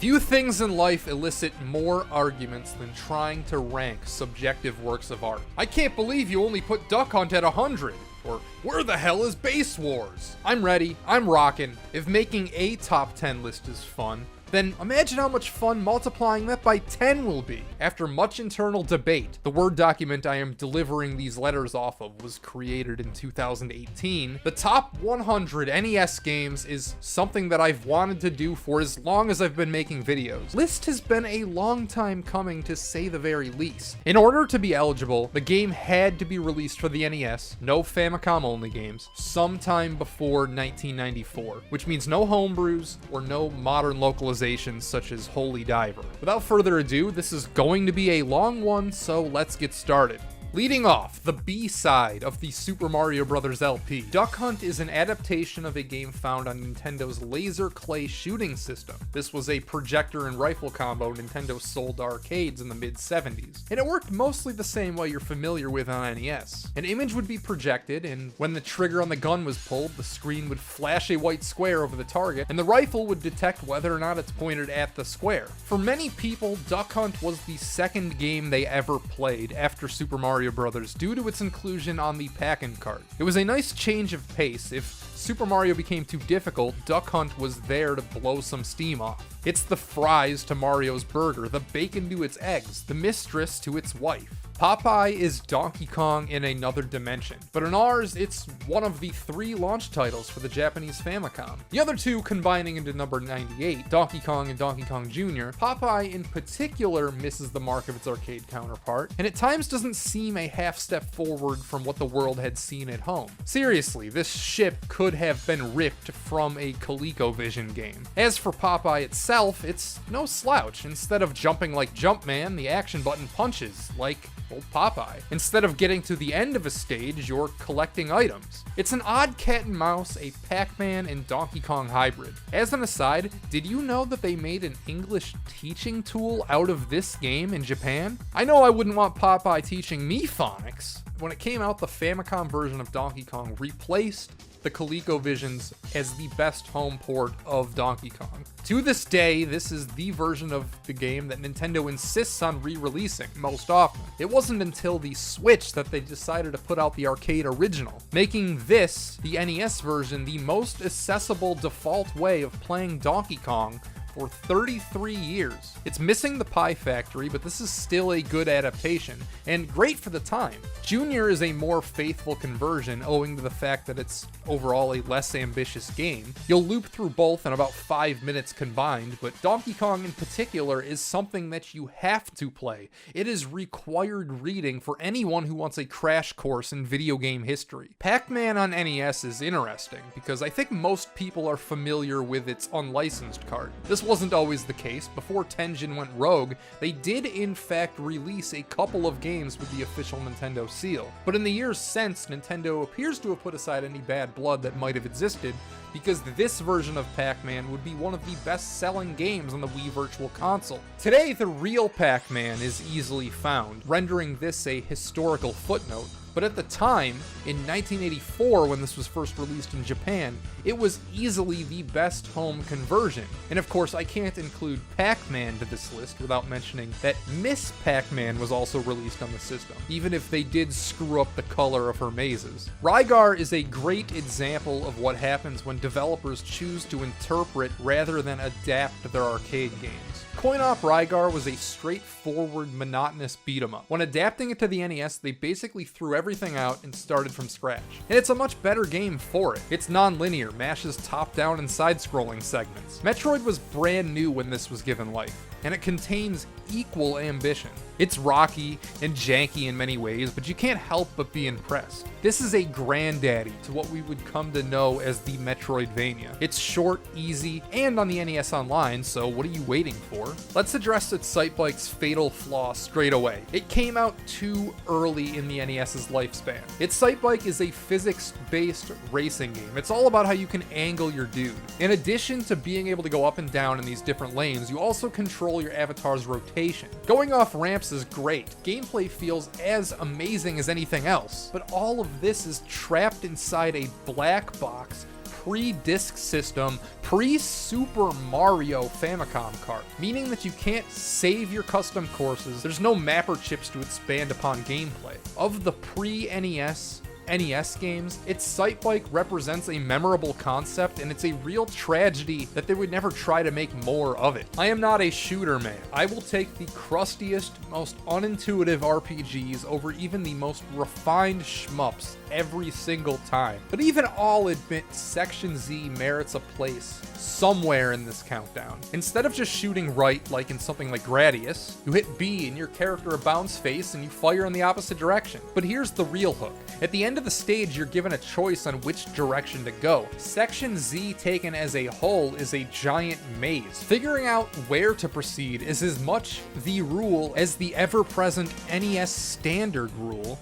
Few things in life elicit more arguments than trying to rank subjective works of art. I can't believe you only put Duck Hunt at 100. Or, where the hell is Base Wars? I'm ready, I'm rocking. If making a top 10 list is fun, then imagine how much fun multiplying that by 10 will be. After much internal debate, the Word document I am delivering these letters off of was created in 2018. The top 100 NES games is something that I've wanted to do for as long as I've been making videos. List has been a long time coming, to say the very least. In order to be eligible, the game had to be released for the NES, no Famicom only games, sometime before 1994, which means no homebrews or no modern localizations such as Holy Diver. Without further ado, this is going to be a long one, so let's get started. Leading off, the B-side of the Super Mario Bros. LP. Duck Hunt is an adaptation of a game found on Nintendo's laser clay shooting system. This was a projector and rifle combo Nintendo sold to arcades in the mid-70s, and it worked mostly the same way you're familiar with on NES. An image would be projected, and when the trigger on the gun was pulled, the screen would flash a white square over the target, and the rifle would detect whether or not it's pointed at the square. For many people, Duck Hunt was the second game they ever played after Super Mario Bros. Due to its inclusion on the pack-in cart. It was a nice change of pace. If Super Mario became too difficult, Duck Hunt was there to blow some steam off. It's the fries to Mario's burger, the bacon to its eggs, the mistress to its wife. Popeye is Donkey Kong in another dimension, but in ours, it's one of the 3 launch titles for the Japanese Famicom. The other 2 combining into number 98, Donkey Kong and Donkey Kong Jr., Popeye in particular misses the mark of its arcade counterpart, and at times doesn't seem a half step forward from what the world had seen at home. Seriously, this ship could have been ripped from a ColecoVision game. As for Popeye itself, it's no slouch. Instead of jumping like Jumpman, the action button punches like old Popeye. Instead of getting to the end of a stage, you're collecting items. It's an odd cat and mouse, a Pac-Man and Donkey Kong hybrid. As an aside, did you know that they made an English teaching tool out of this game in Japan? I know I wouldn't want Popeye teaching me phonics. When it came out, the Famicom version of Donkey Kong replaced the ColecoVisions as the best home port of Donkey Kong. To this day, this is the version of the game that Nintendo insists on re-releasing most often. It wasn't until the Switch that they decided to put out the arcade original, making this, the NES version, the most accessible default way of playing Donkey Kong for 33 years. It's missing the Pie Factory, but this is still a good adaptation, and great for the time. Junior is a more faithful conversion owing to the fact that it's overall a less ambitious game. You'll loop through both in about 5 minutes combined, but Donkey Kong in particular is something that you have to play. It is required reading for anyone who wants a crash course in video game history. Pac-Man on NES is interesting, because I think most people are familiar with its unlicensed cart. This wasn't always the case. Before Tengen went rogue, they did in fact release a couple of games with the official Nintendo seal. But in the years since, Nintendo appears to have put aside any bad blood that might have existed, because this version of Pac-Man would be one of the best-selling games on the Wii Virtual Console. Today, the real Pac-Man is easily found, rendering this a historical footnote. But at the time, in 1984, when this was first released in Japan, it was easily the best home conversion. And of course, I can't include Pac-Man to this list without mentioning that Miss Pac-Man was also released on the system, even if they did screw up the color of her mazes. Rygar is a great example of what happens when developers choose to interpret rather than adapt their arcade games. Coin-Op Rygar was a straightforward, monotonous beat-em-up. When adapting it to the NES, they basically threw everything out and started from scratch. And it's a much better game for it. It's non-linear, mashes top-down and side-scrolling segments. Metroid was brand new when this was given life, and it contains equal ambition. It's rocky and janky in many ways, but you can't help but be impressed. This is a granddaddy to what we would come to know as the Metroidvania. It's short, easy, and on the NES Online, so what are you waiting for? Let's address its Excitebike's fatal flaw straight away. It came out too early in the NES's lifespan. Excitebike is a physics-based racing game. It's all about how you can angle your dude. In addition to being able to go up and down in these different lanes, you also control your avatar's rotation. Going off ramps is great. Gameplay feels as amazing as anything else, but all of this is trapped inside a black box pre-disc system, pre-Super Mario Famicom cart, meaning that you can't save your custom courses, there's no mapper chips to expand upon gameplay. Of the pre-NES, NES games, its sight bike represents a memorable concept, and it's a real tragedy that they would never try to make more of it. I am not a shooter man. I will take the crustiest, most unintuitive RPGs over even the most refined shmups every single time. But even I'll admit Section Z merits a place somewhere in this countdown. Instead of just shooting right like in something like Gradius, you hit B and your character a bounce face and you fire in the opposite direction. But here's the real hook. At the end of the stage, you're given a choice on which direction to go. Section Z taken as a whole is a giant maze. Figuring out where to proceed is as much the rule as the ever-present NES standard rule: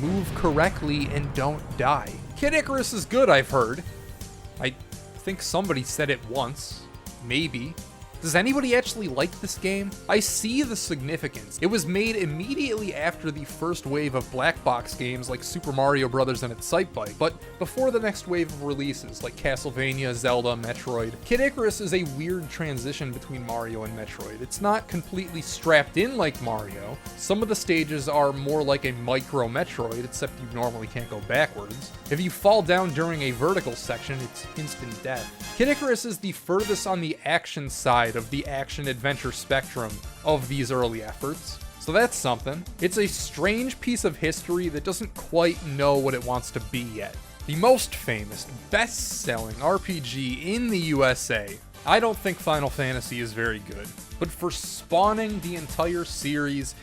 move correctly and don't die. Kid Icarus is good, I've heard. I think somebody said it once. Maybe. Does anybody actually like this game? I see the significance. It was made immediately after the first wave of black box games like Super Mario Bros. And its sight bike, but before the next wave of releases like Castlevania, Zelda, Metroid. Kid Icarus is a weird transition between Mario and Metroid. It's not completely strapped in like Mario. Some of the stages are more like a micro Metroid, except you normally can't go backwards. If you fall down during a vertical section, it's instant death. Kid Icarus is the furthest on the action side of the action-adventure spectrum of these early efforts, so that's something. It's a strange piece of history that doesn't quite know what it wants to be yet. The most famous, best-selling RPG in the USA. I don't think Final Fantasy is very good, but for spawning the entire series,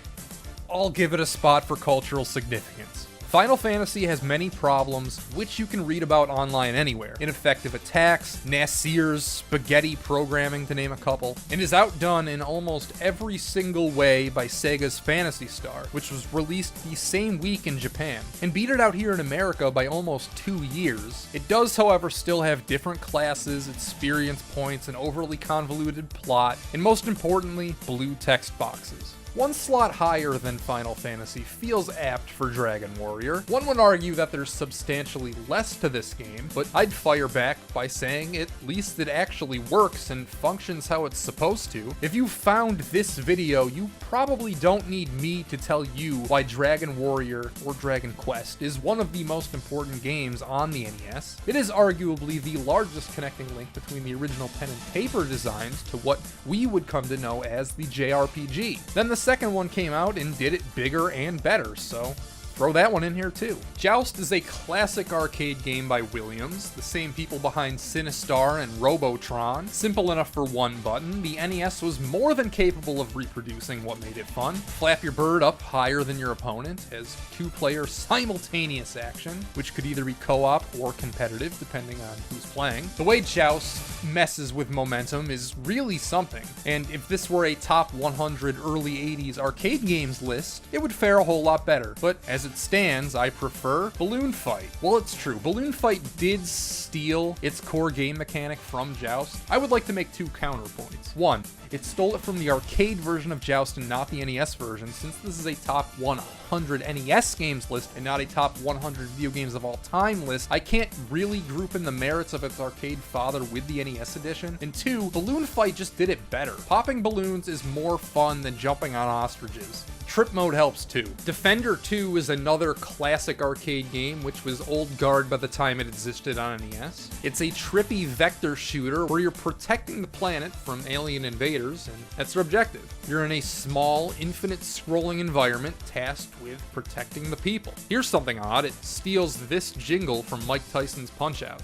I'll give it a spot for cultural significance. Final Fantasy has many problems, which you can read about online anywhere. Ineffective attacks, Nasir's spaghetti programming to name a couple, and is outdone in almost every single way by Sega's Phantasy Star, which was released the same week in Japan, and beat it out here in America by almost 2 years. It does, however, still have different classes, experience points, an overly convoluted plot, and most importantly, blue text boxes. One slot higher than Final Fantasy feels apt for Dragon Warrior. One would argue that there's substantially less to this game, but I'd fire back by saying at least it actually works and functions how it's supposed to. If you found this video, you probably don't need me to tell you why Dragon Warrior or Dragon Quest is one of the most important games on the NES. It is arguably the largest connecting link between the original pen and paper designs to what we would come to know as the JRPG. Then the second one came out and did it bigger and better, so throw that one in here too. Joust is a classic arcade game by Williams, the same people behind Sinistar and Robotron. Simple enough for one button, the NES was more than capable of reproducing what made it fun. Flap your bird up higher than your opponent, as 2-player simultaneous action, which could either be co-op or competitive depending on who's playing. The way Joust messes with momentum is really something, and if this were a top 100 early 80s arcade games list, it would fare a whole lot better. But as it stands, I prefer Balloon Fight. Well, it's true, Balloon Fight did steal its core game mechanic from Joust. I would like to make 2 counterpoints. One, it stole it from the arcade version of Joust and not the NES version, since this is a top 100 NES games list and not a top 100 video games of all time list. I can't really group in the merits of its arcade father with the NES edition. And 2, Balloon Fight just did it better. Popping balloons is more fun than jumping on ostriches. Trip mode helps too. Defender 2 is another classic arcade game, which was old guard by the time it existed on NES. It's a trippy vector shooter where you're protecting the planet from alien invaders, and that's your objective. You're in a small, infinite scrolling environment tasked with protecting the people. Here's something odd, it steals this jingle from Mike Tyson's Punch-Out!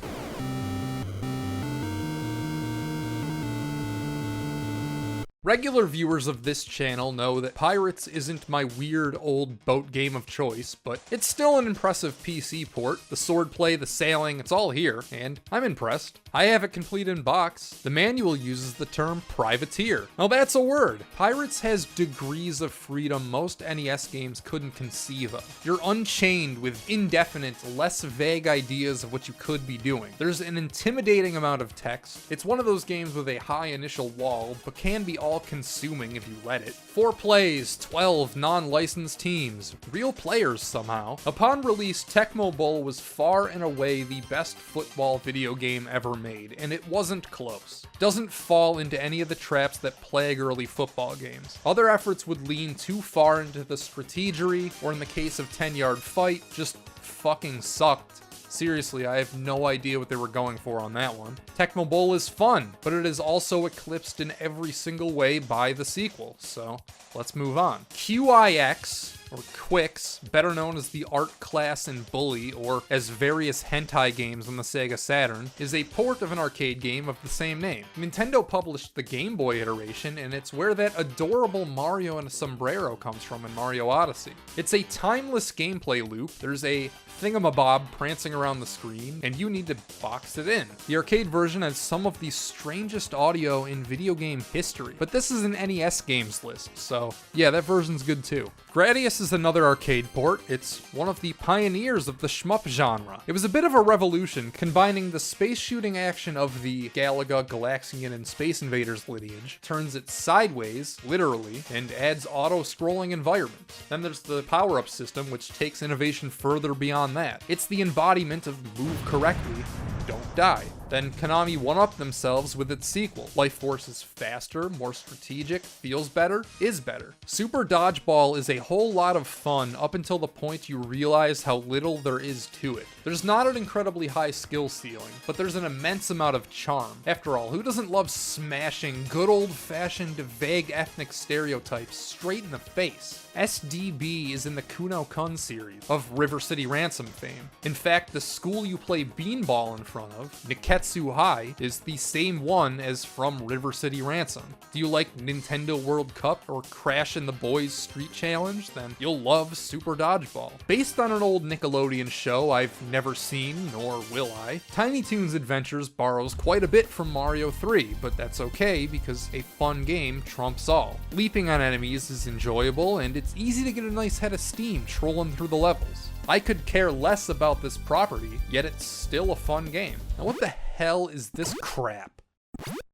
Regular viewers of this channel know that Pirates isn't my weird old boat game of choice, but it's still an impressive PC port. The swordplay, the sailing, it's all here, and I'm impressed. I have it complete in box. The manual uses the term privateer. Now that's a word. Pirates has degrees of freedom most NES games couldn't conceive of. You're unchained with indefinite, less vague ideas of what you could be doing. There's an intimidating amount of text. It's one of those games with a high initial wall, but can be all all-consuming if you let it. 4 plays, 12 non-licensed teams, real players somehow. Upon release, Tecmo Bowl was far and away the best football video game ever made, and it wasn't close. Doesn't fall into any of the traps that plague early football games. Other efforts would lean too far into the strategery, or in the case of 10-Yard Fight, just fucking sucked. Seriously, I have no idea what they were going for on that one. Tecmo Bowl is fun, but it is also eclipsed in every single way by the sequel, so let's move on. QIX, or Quix, better known as the Art Class and Bully, or as various hentai games on the Sega Saturn, is a port of an arcade game of the same name. Nintendo published the Game Boy iteration, and it's where that adorable Mario in a sombrero comes from in Mario Odyssey. It's a timeless gameplay loop. There's a thingamabob prancing around the screen, and you need to box it in. The arcade version has some of the strangest audio in video game history, but this is an NES games list, so yeah, that version's good too. Gradius is another arcade port. It's one of the pioneers of the shmup genre. It was a bit of a revolution, combining the space shooting action of the Galaga, Galaxian, and Space Invaders lineage, turns it sideways, literally, and adds auto-scrolling environments. Then there's the power-up system, which takes innovation further beyond that. It's the embodiment of move correctly, don't die. Then Konami one-upped themselves with its sequel. Life Force is faster, more strategic, feels better, is better. Super Dodgeball is a whole lot of fun up until the point you realize how little there is to it. There's not an incredibly high skill ceiling, but there's an immense amount of charm. After all, who doesn't love smashing good old-fashioned vague ethnic stereotypes straight in the face? SDB is in the Kuno Kun series of River City Ransom fame. In fact, the school you play beanball in front of, Niketsu High, is the same one as from River City Ransom. Do you like Nintendo World Cup or Crash and the Boys Street Challenge? Then you'll love Super Dodgeball. Based on an old Nickelodeon show I've never seen, nor will I, Tiny Toons Adventures borrows quite a bit from Mario 3, but that's okay because a fun game trumps all. Leaping on enemies is enjoyable, and it's easy to get a nice head of steam trolling through the levels. I could care less about this property, yet it's still a fun game. Now what the hell is this crap?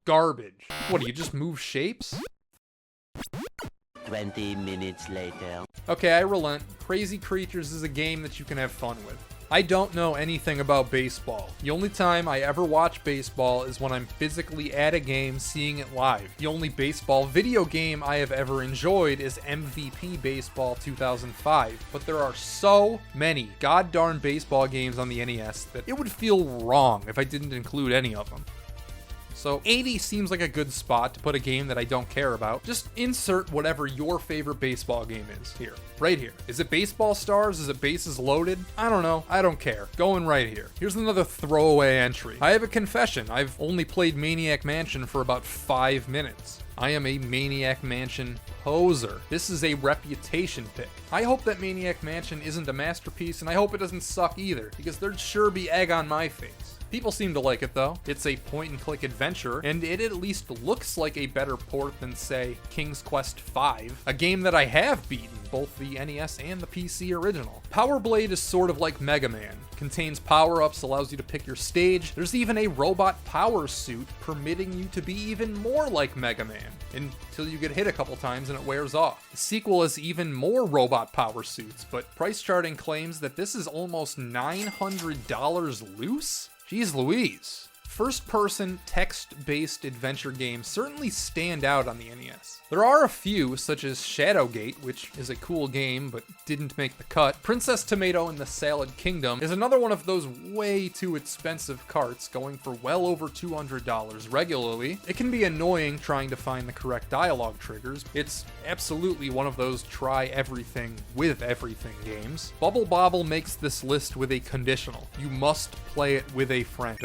Garbage. What, do you just move shapes? 20 minutes later. Okay, I relent. Crazy Creatures is a game that you can have fun with. I don't know anything about baseball. The only time I ever watch baseball is when I'm physically at a game seeing it live. The only baseball video game I have ever enjoyed is MVP Baseball 2005, but there are so many goddarn baseball games on the NES that it would feel wrong if I didn't include any of them. So 80 seems like a good spot to put a game that I don't care about. Just insert whatever your favorite baseball game is here, right here. Is it Baseball Stars? Is it Bases Loaded? I don't know. I don't care. Going right here. Here's another throwaway entry. I have a confession. I've only played Maniac Mansion for about 5 minutes. I am a Maniac Mansion poser. This is a reputation pick. I hope that Maniac Mansion isn't a masterpiece, and I hope it doesn't suck either, because there'd sure be egg on my face. People seem to like it though. It's a point-and-click adventure, and it at least looks like a better port than, say, King's Quest V, a game that I have beaten, both the NES and the PC original. Power Blade is sort of like Mega Man. Contains power-ups, allows you to pick your stage. There's even a robot power suit permitting you to be even more like Mega Man, until you get hit a couple times and it wears off. The sequel has even more robot power suits, but price charting claims that this is almost $900 loose? Jeez Louise. First-person, text-based adventure games certainly stand out on the NES. There are a few, such as Shadowgate, which is a cool game but didn't make the cut. Princess Tomato and the Salad Kingdom is another one of those way too expensive carts, going for well over $200 regularly. It can be annoying trying to find the correct dialogue triggers. It's absolutely one of those try everything with everything games. Bubble Bobble makes this list with a conditional. You must play it with a friend.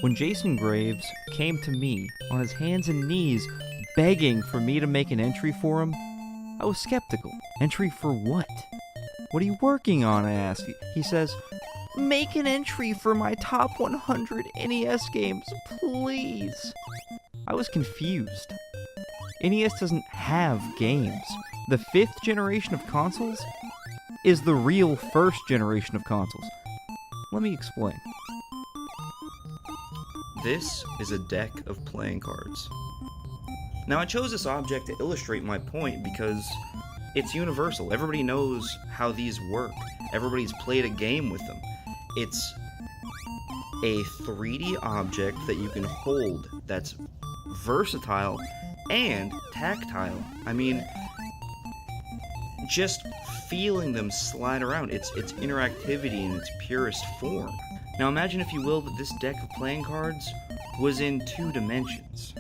When Jason Graves came to me on his hands and knees begging for me to make an entry for him, I was skeptical. Entry for what? What are you working on, I asked. He says, make an entry for my top 100 NES games, please. I was confused. NES doesn't have games. The 5th generation of consoles is the real first generation of consoles. Let me explain. This is a deck of playing cards. Now, I chose this object to illustrate my point because it's universal. Everybody knows how these work. Everybody's played a game with them. It's a 3D object that you can hold that's versatile and tactile. I mean, just feeling them slide around, it's interactivity in its purest form. Now imagine, if you will, that this deck of playing cards was in 2 dimensions.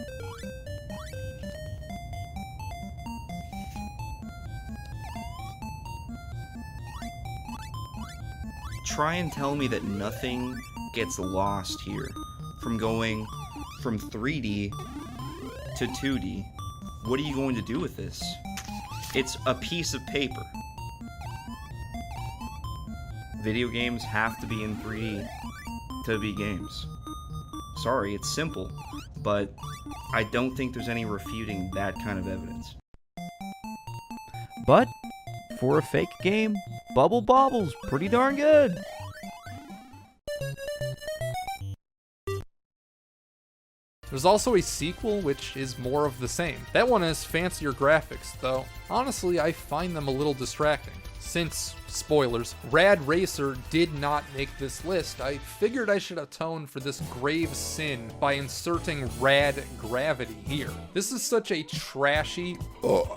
Try and tell me that nothing gets lost here from going from 3D to 2D. What are you going to do with this? It's a piece of paper. Video games have to be in 3D to be games. Sorry, it's simple, but I don't think there's any refuting that kind of evidence. But for a fake game, Bubble Bobble's pretty darn good. There's also a sequel which is more of the same. That one has fancier graphics, though honestly I find them a little distracting. Since, spoilers, Rad Racer did not make this list, I figured I should atone for this grave sin by inserting Rad Gravity here. This is such a trashy,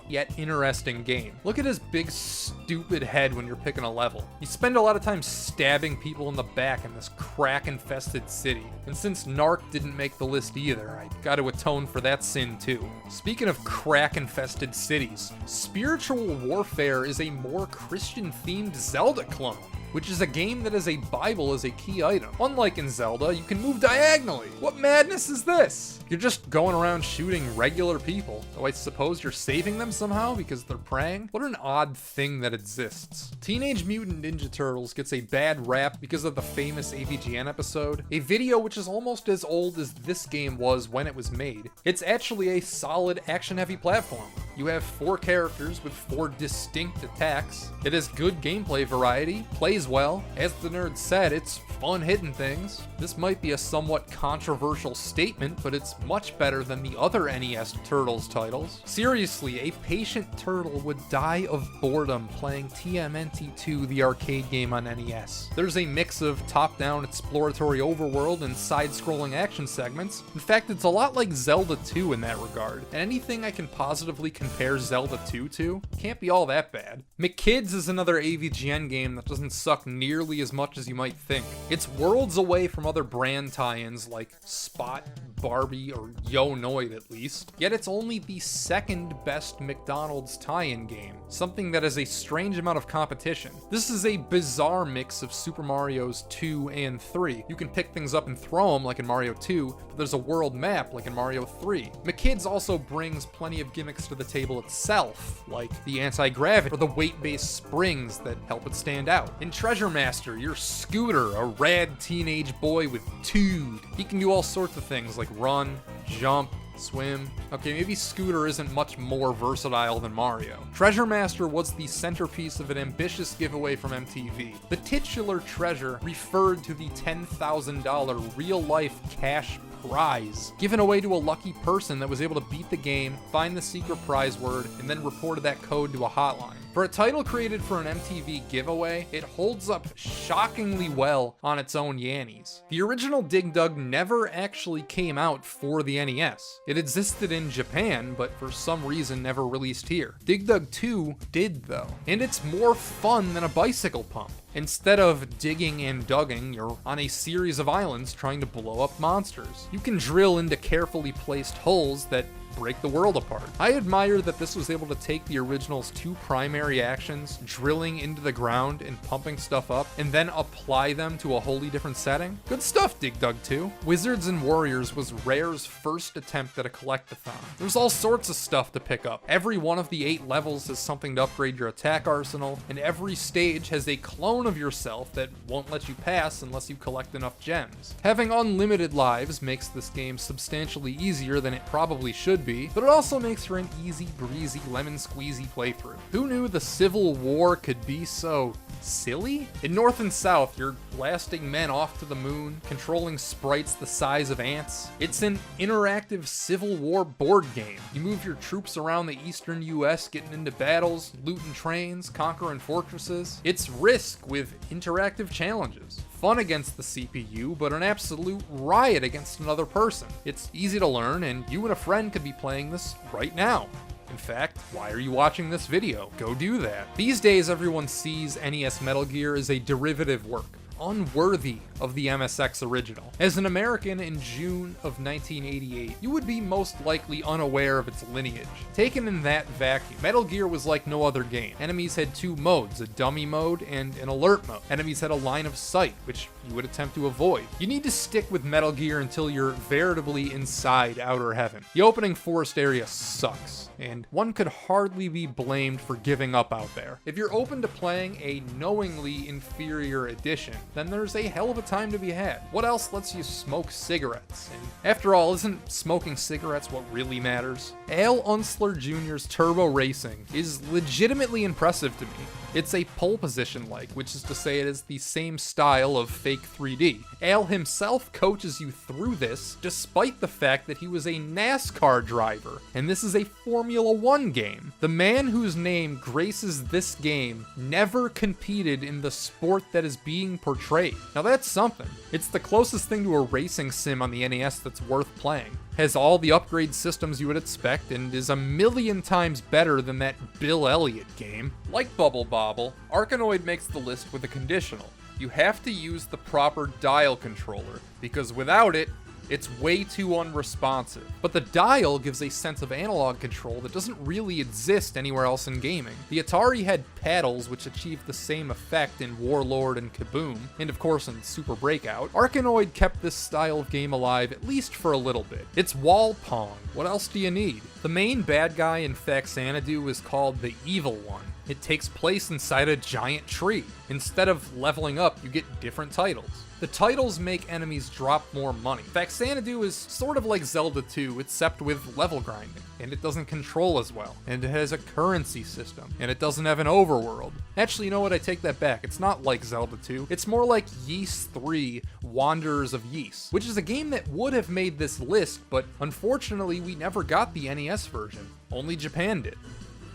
yet interesting game. Look at his big stupid head when you're picking a level. You spend a lot of time stabbing people in the back in this crack-infested city. And since Narc didn't make the list either, I gotta atone for that sin too. Speaking of crack-infested cities, Spiritual Warfare is a more Christian-themed Zelda clone, which is a game that has a Bible as a key item. Unlike in Zelda, you can move diagonally. What madness is this? You're just going around shooting regular people. Oh, I suppose you're saving them somehow because they're praying? What an odd thing that exists. Teenage Mutant Ninja Turtles gets a bad rap because of the famous AVGN episode, a video which is almost as old as this game was when it was made. It's actually a solid action-heavy platformer. You have 4 characters with 4 distinct attacks. It has good gameplay variety, plays well. As the nerd said, it's fun hitting things. This might be a somewhat controversial statement, but it's much better than the other NES Turtles titles. Seriously, a patient turtle would die of boredom playing TMNT2, the arcade game on NES. There's a mix of top-down exploratory overworld and side-scrolling action segments. In fact, it's a lot like Zelda 2 in that regard, and anything I can positively compare Zelda 2 to can't be all that bad. McKids is another AVGN game that doesn't suck nearly as much as you might think. It's worlds away from other brand tie-ins like Spot, Barbie, or Yo Noid at least, yet it's only the second best McDonald's tie-in game, something that has a strange amount of competition. This is a bizarre mix of Super Mario's 2 and 3. You can pick things up and throw them like in Mario 2, but there's a world map like in Mario 3. McKids also brings plenty of gimmicks to the table itself, like the anti-gravity or the weight-based springs that help it stand out. In Treasure Master, you're Scooter, a rad teenage boy with tude. He can do all sorts of things like run, jump, swim. Okay, maybe Scooter isn't much more versatile than Mario. Treasure Master was the centerpiece of an ambitious giveaway from MTV. The titular treasure referred to the $10,000 real-life cash prize given away to a lucky person that was able to beat the game, find the secret prize word, and then reported that code to a hotline. For a title created for an MTV giveaway, it holds up shockingly well on its own yannies. The original Dig Dug never actually came out for the NES. It existed in Japan, but for some reason never released here. Dig Dug 2 did though, and it's more fun than a bicycle pump. Instead of digging and dugging, you're on a series of islands trying to blow up monsters. You can drill into carefully placed holes that break the world apart. I admire that this was able to take the original's 2 primary actions, drilling into the ground and pumping stuff up, and then apply them to a wholly different setting. Good stuff, Dig Dug 2. Wizards and Warriors was Rare's first attempt at a collectathon. There's all sorts of stuff to pick up. Every one of the 8 levels has something to upgrade your attack arsenal, and every stage has a clone clone of yourself that won't let you pass unless you collect enough gems. Having unlimited lives makes this game substantially easier than it probably should be, but it also makes for an easy breezy lemon squeezy playthrough. Who knew the Civil War could be so silly? In North and South, you're blasting men off to the moon, controlling sprites the size of ants. It's an interactive Civil War board game. You move your troops around the eastern US, getting into battles, looting trains, conquering fortresses. It's Risk with interactive challenges. Fun against the CPU, but an absolute riot against another person. It's easy to learn, and you and a friend could be playing this right now. In fact, why are you watching this video? Go do that. These days, everyone sees NES Metal Gear as a derivative work, unworthy of the MSX original. As an American in June of 1988, you would be most likely unaware of its lineage. Taken in that vacuum, Metal Gear was like no other game. Enemies had two modes, a dummy mode and an alert mode. Enemies had a line of sight, which you would attempt to avoid. You need to stick with Metal Gear until you're veritably inside outer heaven. The opening forest area sucks, and one could hardly be blamed for giving up out there. If you're open to playing a knowingly inferior edition, then there's a hell of a time to be had. What else lets you smoke cigarettes? And after all, isn't smoking cigarettes what really matters? Al Unstler Jr.'s Turbo Racing is legitimately impressive to me. It's a pole position-like, which is to say it is the same style of fake 3D. Al himself coaches you through this, despite the fact that he was a NASCAR driver, and this is a Formula 1 game. The man whose name graces this game never competed in the sport that is being portrayed. Now that's something. It's the closest thing to a racing sim on the NES that's worth playing. Has all the upgrade systems you would expect, and is a million times better than that Bill Elliott game. Like Bubble Bobble, Arkanoid makes the list with a conditional. You have to use the proper dial controller, because without it, it's way too unresponsive. But the dial gives a sense of analog control that doesn't really exist anywhere else in gaming. The Atari had paddles which achieved the same effect in Warlord and Kaboom, and of course in Super Breakout. Arkanoid kept this style of game alive at least for a little bit. It's wall pong. What else do you need? The main bad guy in Faxanadu is called the Evil One. It takes place inside a giant tree. Instead of leveling up, you get different titles. The titles make enemies drop more money. Faxanadu is sort of like Zelda 2, except with level grinding, and it doesn't control as well, and it has a currency system, and it doesn't have an overworld. Actually, you know what? I take that back. It's not like Zelda 2. It's more like Ys 3, Wanderers of Ys, which is a game that would have made this list, but unfortunately we never got the NES version. Only Japan did.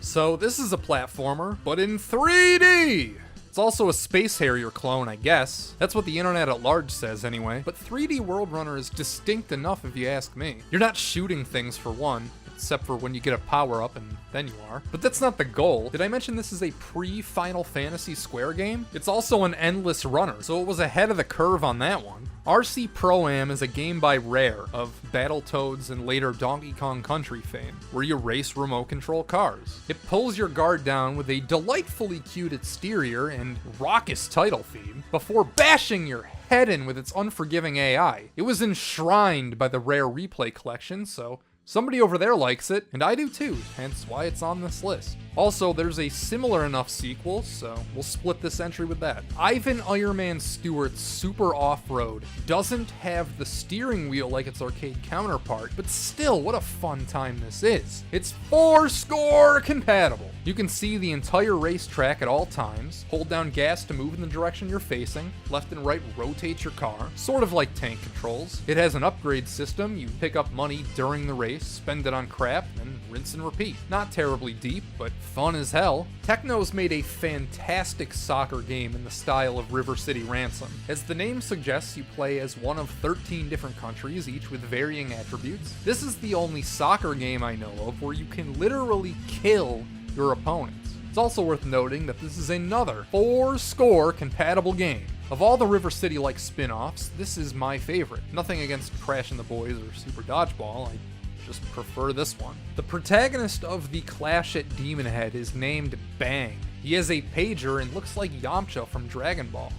So this is a platformer, but in 3D! It's also a Space Harrier clone, I guess. That's what the internet at large says anyway. But 3D World Runner is distinct enough if you ask me. You're not shooting things for one, except for when you get a power-up, and then you are. But that's not the goal. Did I mention this is a pre-Final Fantasy Square game? It's also an endless runner, so it was ahead of the curve on that one. RC Pro-Am is a game by Rare of Battletoads and later Donkey Kong Country fame, where you race remote control cars. It pulls your guard down with a delightfully cute exterior and raucous title theme before bashing your head in with its unforgiving AI. It was enshrined by the Rare Replay collection, so somebody over there likes it, and I do too, hence why it's on this list. Also, there's a similar enough sequel, so we'll split this entry with that. Ivan Ironman Stewart's Super Off-Road doesn't have the steering wheel like its arcade counterpart, but still, what a fun time this is. It's 4-score compatible. You can see the entire racetrack at all times, hold down gas to move in the direction you're facing, left and right rotate your car, sort of like tank controls. It has an upgrade system. You pick up money during the race, spend it on crap, and rinse and repeat. Not terribly deep, but fun as hell. Techno's made a fantastic soccer game in the style of River City Ransom. As the name suggests, you play as one of 13 different countries, each with varying attributes. This is the only soccer game I know of where you can literally kill your opponents. It's also worth noting that this is another 4-score compatible game. Of all the River City-like spin-offs, this is my favorite. Nothing against Crash and the Boys or Super Dodgeball, I just prefer this one. The protagonist of the Clash at Demon Head is named Bang. He has a pager and looks like Yamcha from Dragon Ball.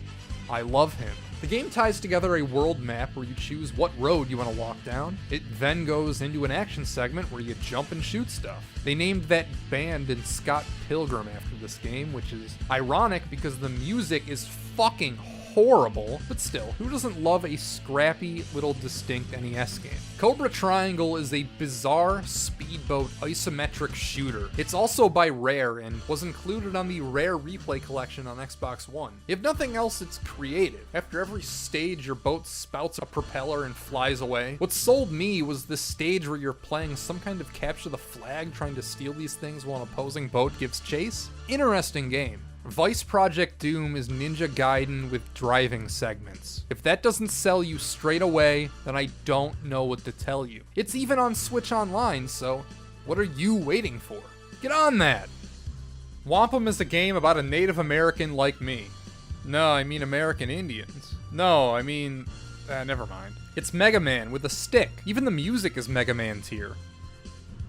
I love him. The game ties together a world map where you choose what road you want to walk down. It then goes into an action segment where you jump and shoot stuff. They named that band in Scott Pilgrim after this game, which is ironic because the music is fucking horrible, but still, who doesn't love a scrappy little distinct NES game? Cobra Triangle is a bizarre speedboat isometric shooter. It's also by Rare and was included on the Rare Replay collection on Xbox One. If nothing else, it's creative. After every stage, your boat spouts a propeller and flies away. What sold me was this stage where you're playing some kind of capture the flag, trying to steal these things while an opposing boat gives chase. Interesting game. Vice Project Doom is Ninja Gaiden with driving segments. If that doesn't sell you straight away, then I don't know what to tell you. It's even on Switch Online, so what are you waiting for? Get on that! Wampum is a game about a Native American like me. No, I mean American Indians. No, I mean... never mind. It's Mega Man with a stick. Even the music is Mega Man tier.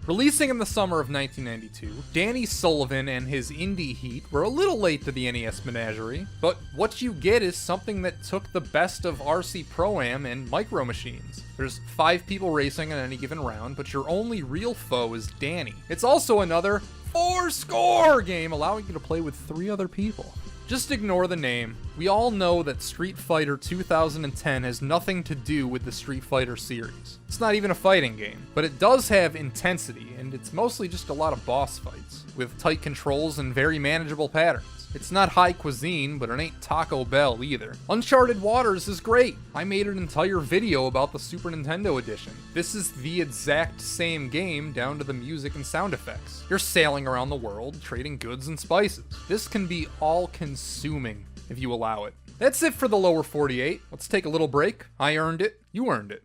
Releasing in the summer of 1992, Danny Sullivan and his indie heat were a little late to the NES menagerie, but what you get is something that took the best of RC Pro-Am and Micro Machines. There's 5 people racing in any given round, but your only real foe is Danny. It's also another 4-score game allowing you to play with 3 other people. Just ignore the name. We all know that Street Fighter 2010 has nothing to do with the Street Fighter series. It's not even a fighting game, but it does have intensity, and it's mostly just a lot of boss fights, with tight controls and very manageable patterns. It's not high cuisine, but it ain't Taco Bell either. Uncharted Waters is great. I made an entire video about the Super Nintendo edition. This is the exact same game down to the music and sound effects. You're sailing around the world, trading goods and spices. This can be all-consuming if you allow it. That's it for the lower 48. Let's take a little break. I earned it. You earned it.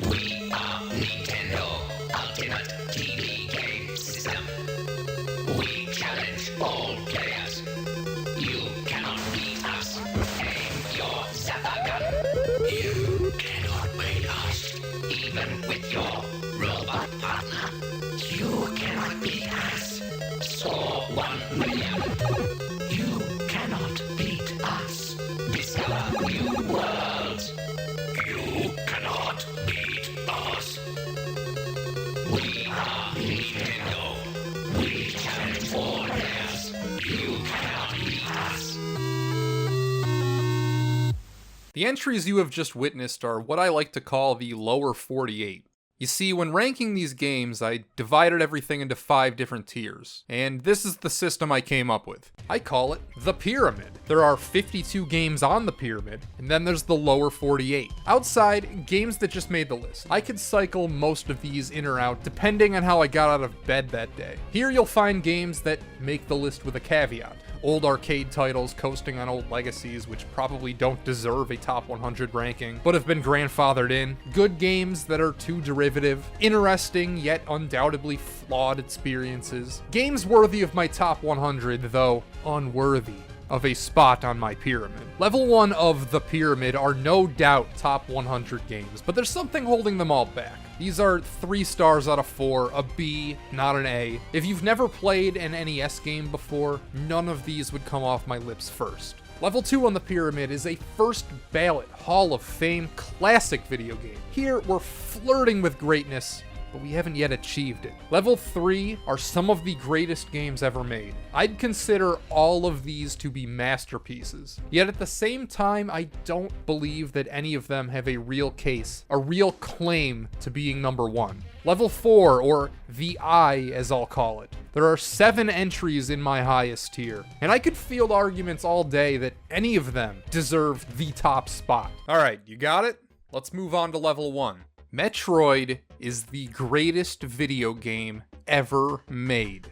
We are Nintendo Ultimate TV Game System. We challenge all players. You cannot beat us. Aim your zapper gun. You cannot beat us. Even with your robot partner. You cannot beat us. Score 1 million. You cannot beat us. Discover new worlds. You cannot beat us. We are Nintendo. We challenge all players. You cannot beat us. The entries you have just witnessed are what I like to call the lower 48. You see, when ranking these games, I divided everything into 5 different tiers, and this is the system I came up with. I call it the Pyramid. There are 52 games on the Pyramid, and then there's the lower 48. Outside, games that just made the list. I could cycle most of these in or out depending on how I got out of bed that day. Here you'll find games that make the list with a caveat. Old arcade titles coasting on old legacies which probably don't deserve a top 100 ranking, but have been grandfathered in. Good games that are too derivative. Interesting yet undoubtedly flawed experiences. Games worthy of my top 100, though unworthy of a spot on my pyramid. Level 1 of the pyramid are no doubt top 100 games, but there's something holding them all back. These are 3 stars out of 4, a B, not an A. If you've never played an NES game before, none of these would come off my lips first. Level 2 on the pyramid is a first ballot Hall of Fame classic video game. Here, we're flirting with greatness, but we haven't yet achieved it. Level 3 are some of the greatest games ever made. I'd consider all of these to be masterpieces. Yet at the same time, I don't believe that any of them have a real case, a real claim to being number 1. Level 4, or the I as I'll call it. There are 7 entries in my highest tier, and I could field arguments all day that any of them deserve the top spot. Alright, you got it? Let's move on to level 1. Metroid is the greatest video game ever made.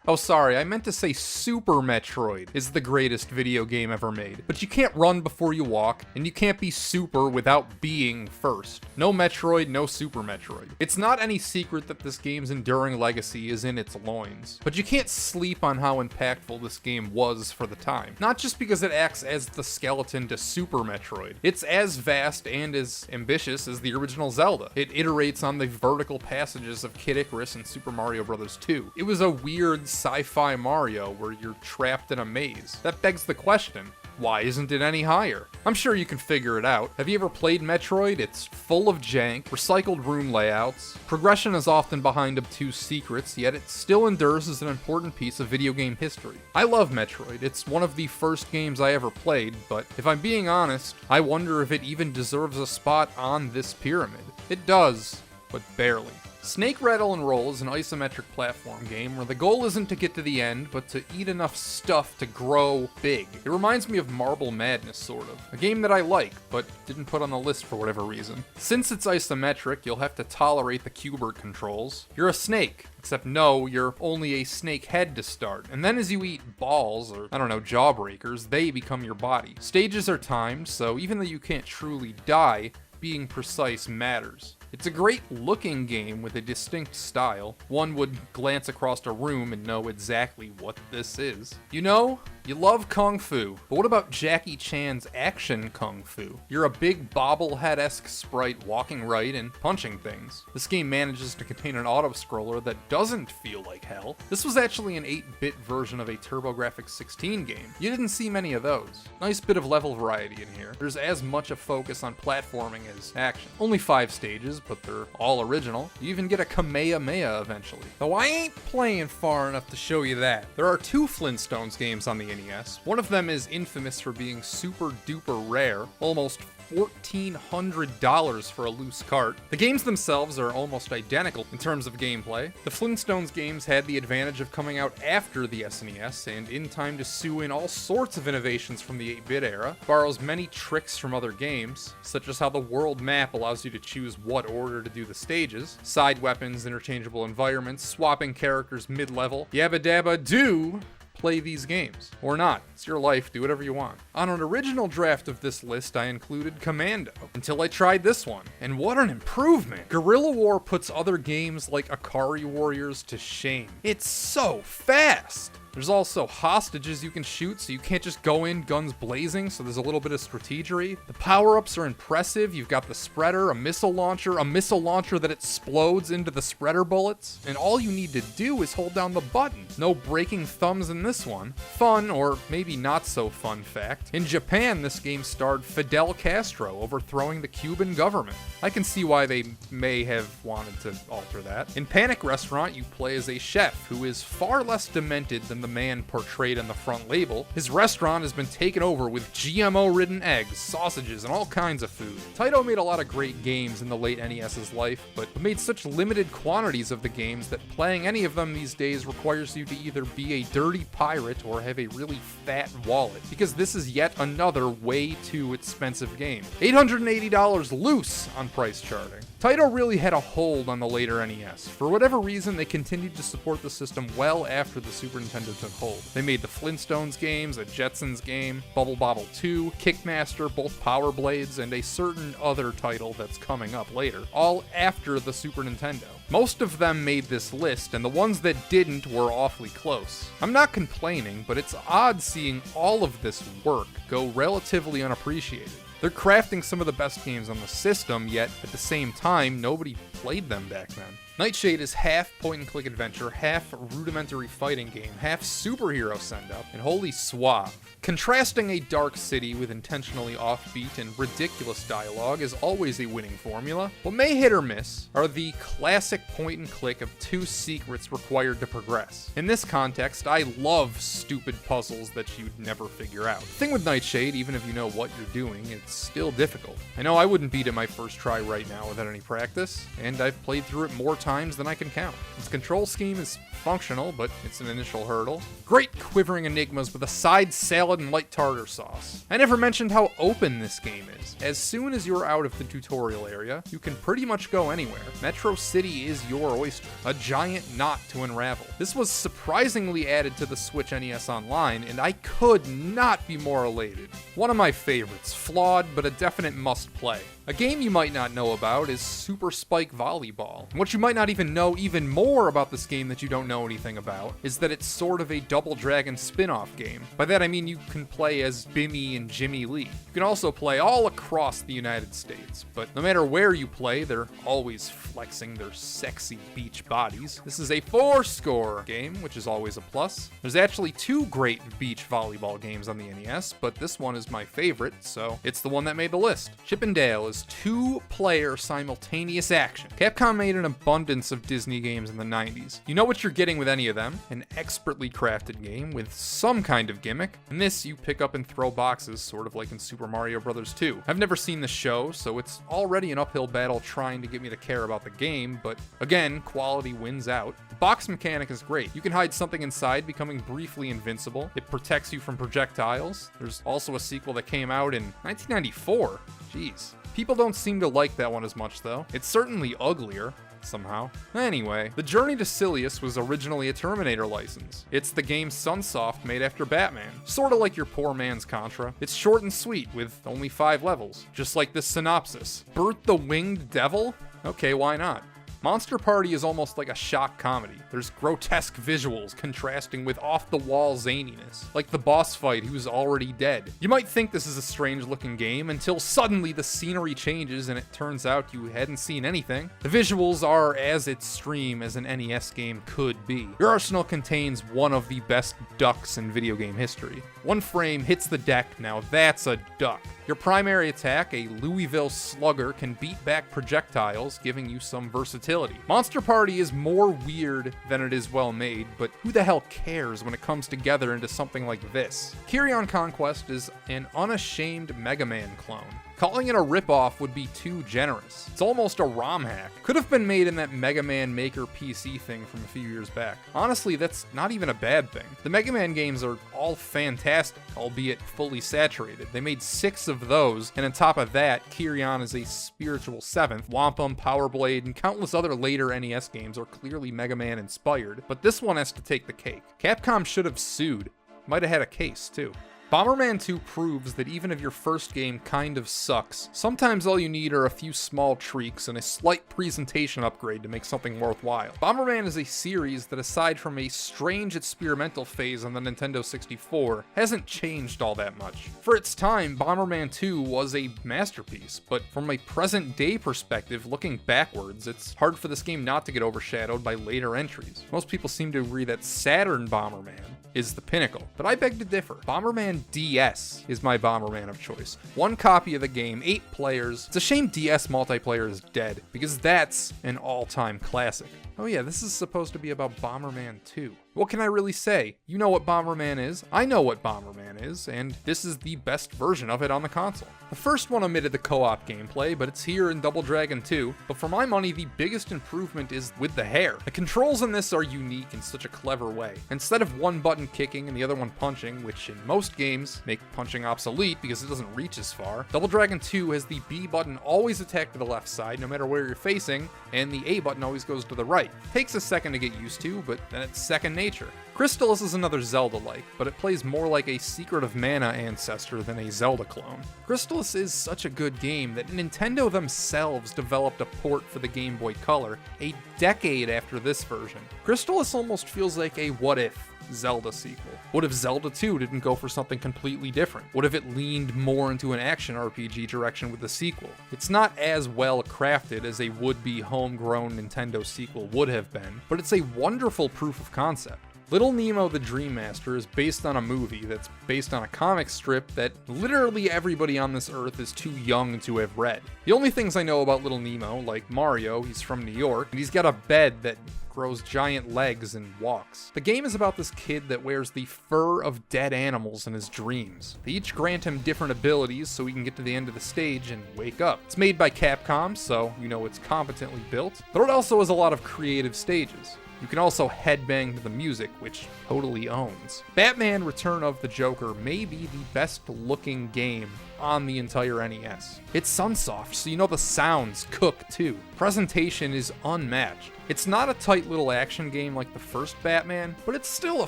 Oh, sorry, I meant to say Super Metroid is the greatest video game ever made. But you can't run before you walk, and you can't be super without being first. No Metroid, no Super Metroid. It's not any secret that this game's enduring legacy is in its loins. But you can't sleep on how impactful this game was for the time. Not just because it acts as the skeleton to Super Metroid. It's as vast and as ambitious as the original Zelda. It iterates on the vertical passages of Kid Icarus and Super Mario Bros. 2. It was a weird sci-fi Mario where you're trapped in a maze. That begs the question, why isn't it any higher? I'm sure you can figure it out. Have you ever played Metroid? It's full of jank, recycled room layouts. Progression is often behind obtuse secrets, yet it still endures as an important piece of video game history. I love Metroid. It's one of the first games I ever played, but if I'm being honest, I wonder if it even deserves a spot on this pyramid. It does, but barely. Snake Rattle and Roll is an isometric platform game where the goal isn't to get to the end, but to eat enough stuff to grow big. It reminds me of Marble Madness, sort of. A game that I like, but didn't put on the list for whatever reason. Since it's isometric, you'll have to tolerate the Q*bert controls. You're a snake, except no, you're only a snake head to start. And then as you eat balls, or I don't know, jawbreakers, they become your body. Stages are timed, so even though you can't truly die, being precise matters. It's a great looking game with a distinct style. One would glance across a room and know exactly what this is. You know, you love Kung Fu, but what about Jackie Chan's action Kung Fu? You're a big bobblehead-esque sprite walking right and punching things. This game manages to contain an auto-scroller that doesn't feel like hell. This was actually an 8-bit version of a TurboGrafx-16 game. You didn't see many of those. Nice bit of level variety in here. There's as much a focus on platforming as action. Only 5 stages, but they're all original. You even get a Kamehameha eventually. Though I ain't playing far enough to show you that. There are 2 Flintstones games on the NES. One of them is infamous for being super duper rare, almost $1,400 for a loose cart. The games themselves are almost identical in terms of gameplay. The Flintstones games had the advantage of coming out after the SNES and in time to sew in all sorts of innovations from the 8-bit era, borrows many tricks from other games, such as how the world map allows you to choose what order to do the stages, side weapons, interchangeable environments, swapping characters mid-level, yabba dabba do. Play these games. Or not. It's your life, do whatever you want. On an original draft of this list, I included Commando, until I tried this one. And what an improvement! Guerrilla War puts other games like Akari Warriors to shame. It's so fast! There's also hostages you can shoot, so you can't just go in guns blazing, so there's a little bit of strategery. The power-ups are impressive. You've got the spreader, a missile launcher that explodes into the spreader bullets, and all you need to do is hold down the button. No breaking thumbs in this one. Fun, or maybe not so fun fact, in Japan this game starred Fidel Castro overthrowing the Cuban government. I can see why they may have wanted to alter that. In Panic Restaurant, you play as a chef who is far less demented than the man portrayed on the front label. His restaurant has been taken over with GMO-ridden eggs, sausages, and all kinds of food. Taito made a lot of great games in the late NES's life, but made such limited quantities of the games that playing any of them these days requires you to either be a dirty pirate or have a really fat wallet, because this is yet another way too expensive game. $880 loose on price charting. Taito really had a hold on the later NES. For whatever reason, they continued to support the system well after the Super Nintendo took hold. They made the Flintstones games, a Jetsons game, Bubble Bobble 2, Kickmaster, both Power Blades, and a certain other title that's coming up later, all after the Super Nintendo. Most of them made this list, and the ones that didn't were awfully close. I'm not complaining, but it's odd seeing all of this work go relatively unappreciated. They're crafting some of the best games on the system, yet at the same time, nobody played them back then. Nightshade is half point-and-click adventure, half rudimentary fighting game, half superhero send-up, and wholly suave. Contrasting a dark city with intentionally offbeat and ridiculous dialogue is always a winning formula. What may hit or miss are the classic point-and-click of 2 secrets required to progress. In this context, I love stupid puzzles that you'd never figure out. The thing with Nightshade, even if you know what you're doing, it's still difficult. I know I wouldn't beat it my first try right now without any practice, and I've played through it more times than I can count. Its control scheme is functional, but it's an initial hurdle. Great quivering enigmas with a side salad and light tartar sauce. I never mentioned how open this game is. As soon as you're out of the tutorial area, you can pretty much go anywhere. Metro City is your oyster, a giant knot to unravel. This was surprisingly added to the Switch NES Online, and I could not be more elated. One of my favorites, flawed but a definite must-play. A game you might not know about is Super Spike Volleyball. And what you might not even know even more about this game that you don't know anything about is that it's sort of a Double Dragon spin-off game. By that I mean you can play as Bimmy and Jimmy Lee. You can also play all across the United States, but no matter where you play, they're always flexing their sexy beach bodies. This is a 4-score game, which is always a plus. There's actually 2 great beach volleyball games on the NES, but this one is my favorite, so it's the one that made the list. Chip and Dale is 2-player simultaneous action. Capcom made an abundance of Disney games in the 90s. You know what you're getting with any of them, an expertly crafted game with some kind of gimmick. In this, you pick up and throw boxes, sort of like in Super Mario Bros. 2. I've never seen the show, so it's already an uphill battle trying to get me to care about the game, but again, quality wins out. The box mechanic is great. You can hide something inside, becoming briefly invincible. It protects you from projectiles. There's also a sequel that came out in 1994. Jeez. People don't seem to like that one as much, though. It's certainly uglier, somehow. Anyway, The Journey to Silius was originally a Terminator license. It's the game Sunsoft made after Batman. Sorta like your poor man's Contra. It's short and sweet, with only 5 levels. Just like this synopsis. Bert the Winged Devil? Okay, why not? Monster Party is almost like a shock comedy. There's grotesque visuals contrasting with off-the-wall zaniness, like the boss fight who's already dead. You might think this is a strange-looking game until suddenly the scenery changes and it turns out you hadn't seen anything. The visuals are as extreme as an NES game could be. Your arsenal contains one of the best ducks in video game history. One frame hits the deck, now that's a duck. Your primary attack, a Louisville Slugger, can beat back projectiles, giving you some versatility. Monster Party is more weird than it is well made, but who the hell cares when it comes together into something like this? Kyrian Conquest is an unashamed Mega Man clone. Calling it a ripoff would be too generous. It's almost a ROM hack. Could have been made in that Mega Man Maker PC thing from a few years back. Honestly, that's not even a bad thing. The Mega Man games are all fantastic, albeit fully saturated. They made 6 of those, and on top of that, Kyrian is a spiritual 7th. Wampum, Power Blade, and countless other later NES games are clearly Mega Man inspired, but this one has to take the cake. Capcom should have sued. Might have had a case, too. Bomberman 2 proves that even if your first game kind of sucks, sometimes all you need are a few small tweaks and a slight presentation upgrade to make something worthwhile. Bomberman is a series that, aside from a strange experimental phase on the Nintendo 64, hasn't changed all that much. For its time, Bomberman 2 was a masterpiece, but from a present-day perspective, looking backwards, it's hard for this game not to get overshadowed by later entries. Most people seem to agree that Saturn Bomberman is the pinnacle, but I beg to differ. Bomberman DS is my Bomberman of choice. 1 copy of the game, 8 players. It's a shame DS multiplayer is dead, because that's an all-time classic. Oh yeah, this is supposed to be about Bomberman 2. What can I really say? You know what Bomberman is, I know what Bomberman is, and this is the best version of it on the console. The first one omitted the co-op gameplay, but it's here in Double Dragon 2, but for my money, the biggest improvement is with the hair. The controls in this are unique in such a clever way. Instead of one button kicking and the other one punching, which in most games make punching obsolete because it doesn't reach as far, Double Dragon 2 has the B button always attack to the left side no matter where you're facing, and the A button always goes to the right. Takes a second to get used to, but then it's second nature. Crystallis is another Zelda-like, but it plays more like a Secret of Mana ancestor than a Zelda clone. Crystallis is such a good game that Nintendo themselves developed a port for the Game Boy Color a decade after this version. Crystallis almost feels like a what-if Zelda sequel. What if Zelda 2 didn't go for something completely different? What if it leaned more into an action RPG direction with the sequel? It's not as well crafted as a would-be homegrown Nintendo sequel would have been, but it's a wonderful proof of concept. Little Nemo the Dream Master is based on a movie that's based on a comic strip that literally everybody on this earth is too young to have read. The only things I know about Little Nemo, like Mario, he's from New York, and he's got a bed that grows giant legs and walks. The game is about this kid that wears the fur of dead animals in his dreams. They each grant him different abilities so he can get to the end of the stage and wake up. It's made by Capcom, so you know it's competently built, but it also has a lot of creative stages. You can also headbang to the music, which totally owns. Batman Return of the Joker may be the best looking game on the entire NES. It's Sunsoft, so you know the sounds cook too. Presentation is unmatched. It's not a tight little action game like the first Batman, but it's still a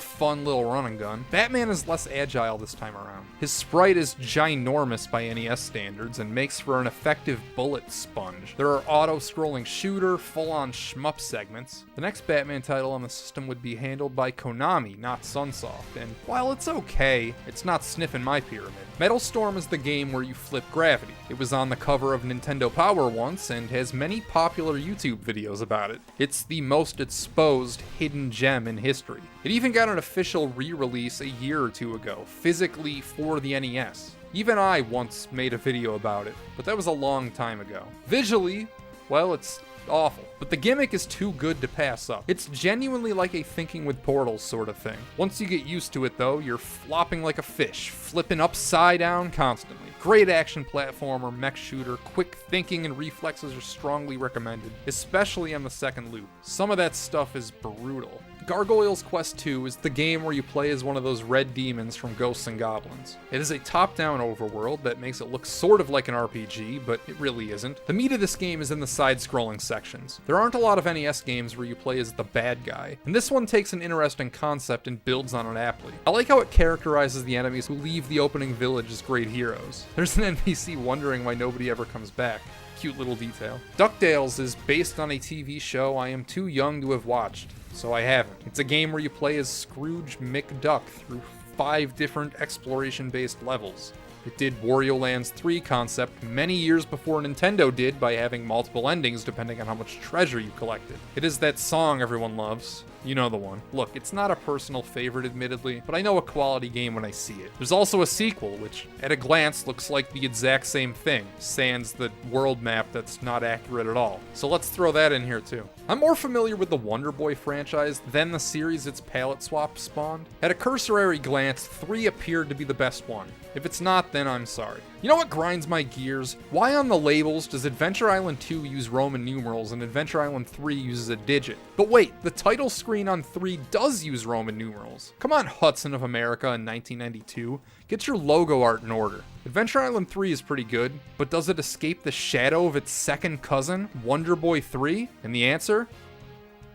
fun little run and gun. Batman is less agile this time around. His sprite is ginormous by NES standards and makes for an effective bullet sponge. There are auto-scrolling shooter, full-on shmup segments. The next Batman title on the system would be handled by Konami, not Sunsoft, and while it's okay, it's not sniffing my pyramid. Metal Storm is the game where you flip gravity. It was on the cover of Nintendo Power once and has many popular YouTube videos about it. It's the most exposed hidden gem in history. It even got an official re-release a year or two ago, physically for the NES. Even I once made a video about it, but that was a long time ago. Visually, well, it's awful, but the gimmick is too good to pass up. It's genuinely like a Thinking with Portals sort of thing. Once you get used to it though, you're flopping like a fish, flipping upside down constantly. Great action platformer, mech shooter, quick thinking and reflexes are strongly recommended, especially on the second loop. Some of that stuff is brutal. Gargoyle's Quest 2 is the game where you play as one of those red demons from Ghosts and Goblins. It is a top-down overworld that makes it look sort of like an RPG, but it really isn't. The meat of this game is in the side-scrolling sections. There aren't a lot of NES games where you play as the bad guy, and this one takes an interesting concept and builds on it aptly. I like how it characterizes the enemies who leave the opening village as great heroes. There's an NPC wondering why nobody ever comes back. Cute little detail. DuckTales is based on a TV show I am too young to have watched, so I haven't. It's a game where you play as Scrooge McDuck through 5 different exploration-based levels. It did Wario Land's 3 concept many years before Nintendo did by having multiple endings depending on how much treasure you collected. It is that song everyone loves. You know the one. Look, it's not a personal favorite admittedly, but I know a quality game when I see it. There's also a sequel, which at a glance looks like the exact same thing, sans the world map that's not accurate at all. So let's throw that in here too. I'm more familiar with the Wonder Boy franchise than the series its palette swap spawned. At a cursory glance, 3 appeared to be the best one. If it's not, then I'm sorry. You know what grinds my gears? Why on the labels does Adventure Island 2 use Roman numerals and Adventure Island 3 uses a digit? But wait, the title screen on 3 does use Roman numerals. Come on, Hudson of America in 1992. Get your logo art in order. Adventure Island 3 is pretty good, but does it escape the shadow of its second cousin, Wonder Boy 3? And the answer?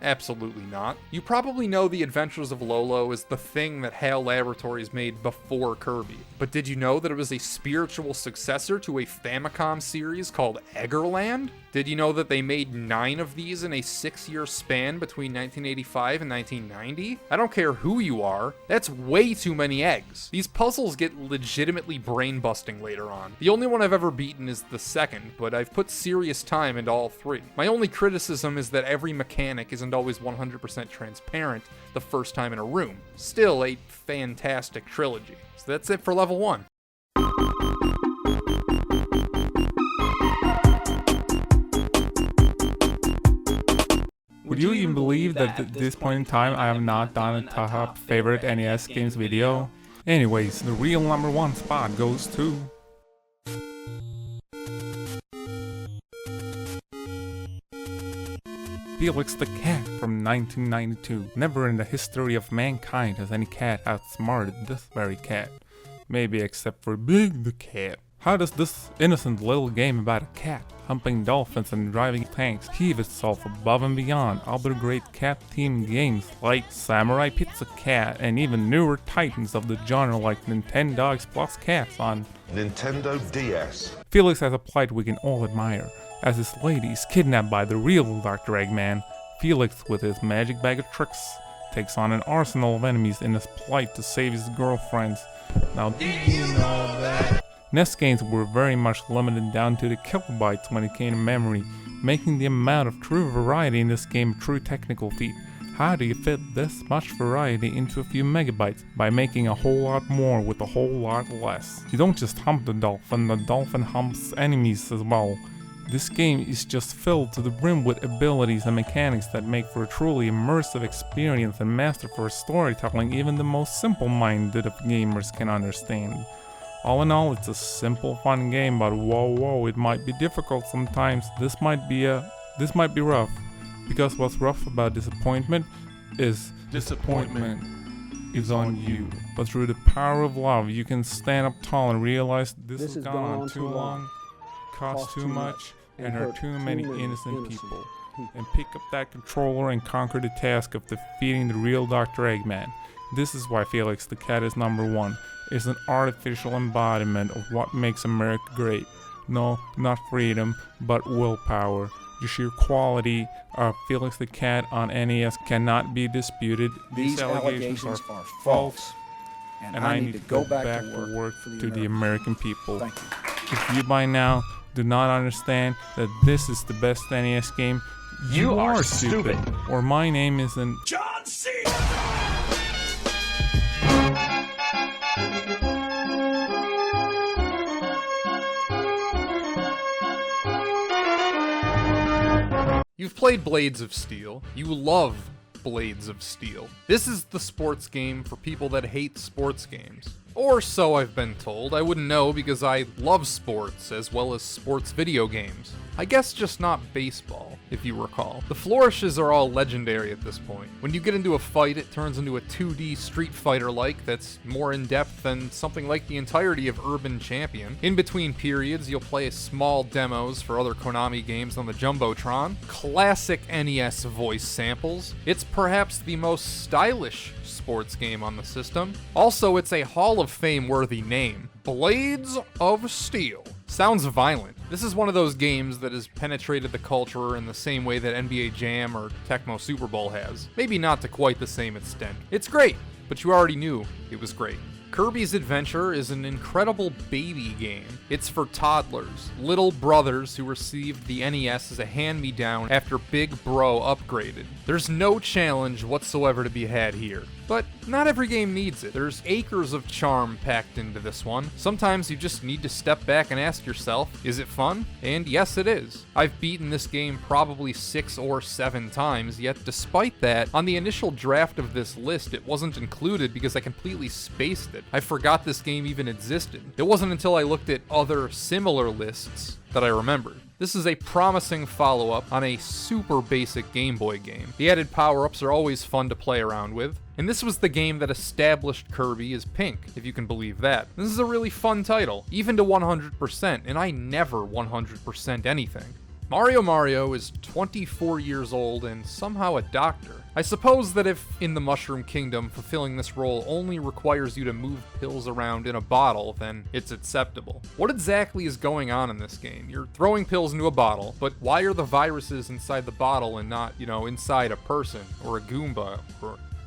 Absolutely not. You probably know The Adventures of Lolo is the thing that HAL Laboratories made before Kirby. But did you know that it was a spiritual successor to a Famicom series called Eggerland? Did you know that they made 9 of these in a 6-year span between 1985 and 1990? I don't care who you are, that's way too many eggs. These puzzles get legitimately brain-busting later on. The only one I've ever beaten is the second, but I've put serious time into all 3. My only criticism is that every mechanic isn't always 100% transparent the first time in a room. Still a fantastic trilogy. So that's it for level 1. Would you even believe that at this point in time I have not done a top favorite NES games video? Anyways, the real number 1 spot goes to... Felix the Cat from 1992. Never in the history of mankind has any cat outsmarted this very cat. Maybe except for Big the Cat. How does this innocent little game about a cat humping dolphins and driving tanks heave itself above and beyond other great cat-themed games like Samurai Pizza Cat and even newer titans of the genre like Nintendogs Plus Cats on Nintendo DS? Felix has a plight we can all admire. As his lady is kidnapped by the real Dr. Eggman, Felix, with his magic bag of tricks, takes on an arsenal of enemies in his plight to save his girlfriends. Now, did you know that? NES games were very much limited down to the kilobytes when it came to memory, making the amount of true variety in this game a true technical feat. How do you fit this much variety into a few megabytes? By making a whole lot more with a whole lot less. You don't just hump the dolphin humps enemies as well. This game is just filled to the brim with abilities and mechanics that make for a truly immersive experience and masterful storytelling even the most simple-minded of gamers can understand. All in all, it's a simple, fun game, but whoa, it might be difficult sometimes. This might be rough, because what's rough about disappointment is disappointment. is on you. But through the power of love, you can stand up tall and realize this has gone on too long, cost too much, and hurt too many innocent people. And pick up that controller and conquer the task of defeating the real Dr. Eggman. This is why Felix the Cat is #1. It's an artificial embodiment of what makes America great. No, not freedom, but willpower. The sheer quality of Felix the Cat on NES cannot be disputed. These allegations are false, and I need to go back to work to the American people. Thank you. If you by now do not understand that this is the best NES game, you are stupid. Or my name isn't John C. You've played Blades of Steel. You love Blades of Steel. This is the sports game for people that hate sports games. Or so I've been told. I wouldn't know because I love sports as well as sports video games. I guess just not baseball, if you recall. The flourishes are all legendary at this point. When you get into a fight, it turns into a 2D Street Fighter-like that's more in-depth than something like the entirety of Urban Champion. In between periods, you'll play small demos for other Konami games on the Jumbotron. Classic NES voice samples. It's perhaps the most stylish sports game on the system. Also, it's a Hall of Fame-worthy name. Blades of Steel. Sounds violent. This is one of those games that has penetrated the culture in the same way that NBA Jam or Tecmo Super Bowl has. Maybe not to quite the same extent. It's great, but you already knew it was great. Kirby's Adventure is an incredible baby game. It's for toddlers, little brothers who received the NES as a hand-me-down after Big Bro upgraded. There's no challenge whatsoever to be had here. But not every game needs it. There's acres of charm packed into this one. Sometimes you just need to step back and ask yourself, is it fun? And yes, it is. I've beaten this game probably 6 or 7 times, yet despite that, on the initial draft of this list, it wasn't included because I completely spaced it. I forgot this game even existed. It wasn't until I looked at other similar lists that I remembered. This is a promising follow-up on a super basic Game Boy game. The added power-ups are always fun to play around with, and this was the game that established Kirby as Pink, if you can believe that. This is a really fun title, even to 100%, and I never 100% anything. Mario is 24 years old and somehow a doctor. I suppose that if in the Mushroom Kingdom fulfilling this role only requires you to move pills around in a bottle, then it's acceptable. What exactly is going on in this game? You're throwing pills into a bottle, but why are the viruses inside the bottle and not, inside a person or a Goomba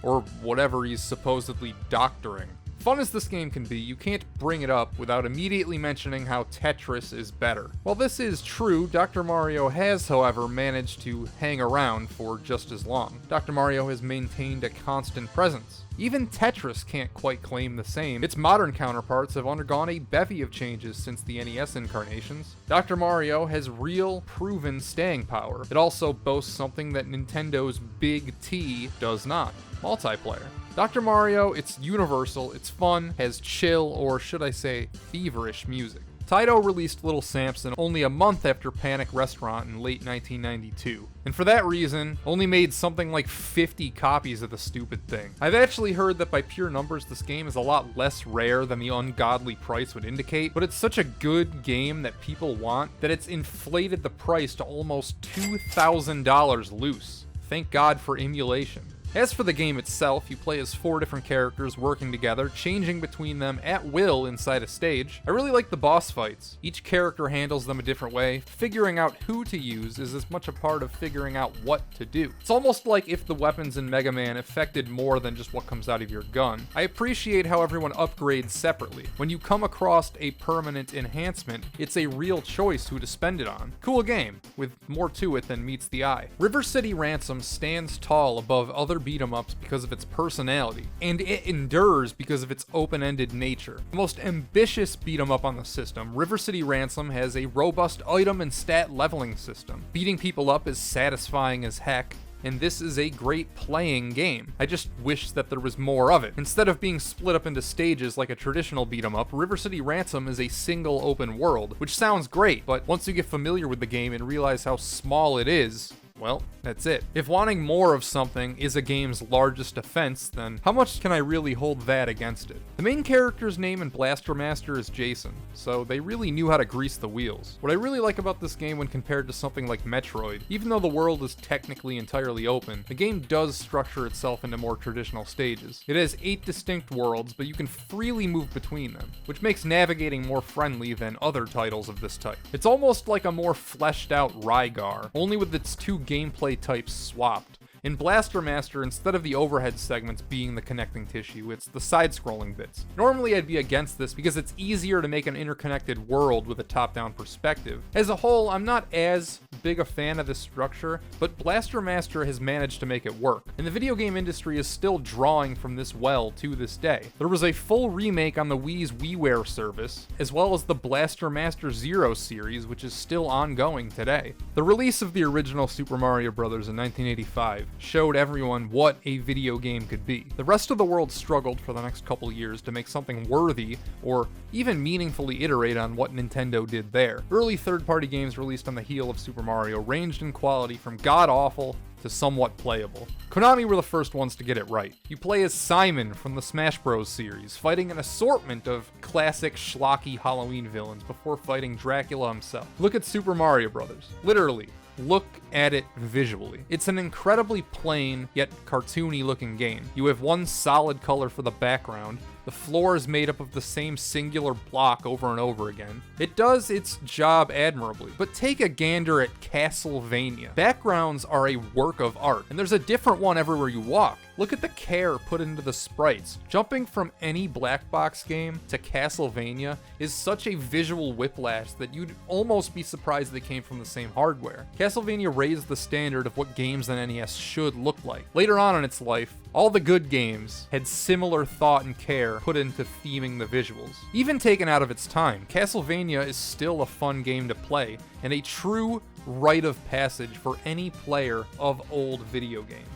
or whatever he's supposedly doctoring? Fun as this game can be, you can't bring it up without immediately mentioning how Tetris is better. While this is true, Dr. Mario has, however, managed to hang around for just as long. Dr. Mario has maintained a constant presence. Even Tetris can't quite claim the same. Its modern counterparts have undergone a bevy of changes since the NES incarnations. Dr. Mario has real, proven staying power. It also boasts something that Nintendo's Big T does not: multiplayer. Dr. Mario, it's universal, it's fun, has chill, or should I say, feverish music. Taito released Little Samson only a month after Panic Restaurant in late 1992, and for that reason, only made something like 50 copies of the stupid thing. I've actually heard that by pure numbers this game is a lot less rare than the ungodly price would indicate, but it's such a good game that people want that it's inflated the price to almost $2,000 loose. Thank God for emulation. As for the game itself, you play as 4 different characters working together, changing between them at will inside a stage. I really like the boss fights. Each character handles them a different way. Figuring out who to use is as much a part of figuring out what to do. It's almost like if the weapons in Mega Man affected more than just what comes out of your gun. I appreciate how everyone upgrades separately. When you come across a permanent enhancement, it's a real choice who to spend it on. Cool game, with more to it than meets the eye. River City Ransom stands tall above other beat-em-ups because of its personality, and it endures because of its open-ended nature. The most ambitious beat-em-up on the system, River City Ransom has a robust item and stat leveling system. Beating people up is satisfying as heck, and this is a great playing game. I just wish that there was more of it. Instead of being split up into stages like a traditional beat-em-up, River City Ransom is a single open world, which sounds great, but once you get familiar with the game and realize how small it is, well, that's it. If wanting more of something is a game's largest offense, then how much can I really hold that against it? The main character's name in Blaster Master is Jason, so they really knew how to grease the wheels. What I really like about this game when compared to something like Metroid, even though the world is technically entirely open, the game does structure itself into more traditional stages. It has 8 distinct worlds, but you can freely move between them, which makes navigating more friendly than other titles of this type. It's almost like a more fleshed out Rygar, only with its 2 gameplay types swapped. In Blaster Master, instead of the overhead segments being the connecting tissue, it's the side-scrolling bits. Normally I'd be against this because it's easier to make an interconnected world with a top-down perspective. As a whole, I'm not as big a fan of this structure, but Blaster Master has managed to make it work, and the video game industry is still drawing from this well to this day. There was a full remake on the Wii's WiiWare service, as well as the Blaster Master Zero series, which is still ongoing today. The release of the original Super Mario Bros. In 1985 showed everyone what a video game could be. The rest of the world struggled for the next couple years to make something worthy or even meaningfully iterate on what Nintendo did there. Early third-party games released on the heel of Super Mario ranged in quality from god-awful to somewhat playable. Konami were the first ones to get it right. You play as Simon from the Smash Bros. Series, fighting an assortment of classic schlocky Halloween villains before fighting Dracula himself. Look at Super Mario Bros. Literally, look at it visually. It's an incredibly plain yet cartoony looking game. You have one solid color for the background. The floor is made up of the same singular block over and over again. It does its job admirably, but take a gander at Castlevania. Backgrounds are a work of art, and there's a different one everywhere you walk. Look at the care put into the sprites. Jumping from any black box game to Castlevania is such a visual whiplash that you'd almost be surprised they came from the same hardware. Castlevania raised the standard of what games on NES should look like. Later on in its life, all the good games had similar thought and care put into theming the visuals. Even taken out of its time, Castlevania is still a fun game to play, and a true rite of passage for any player of old video games.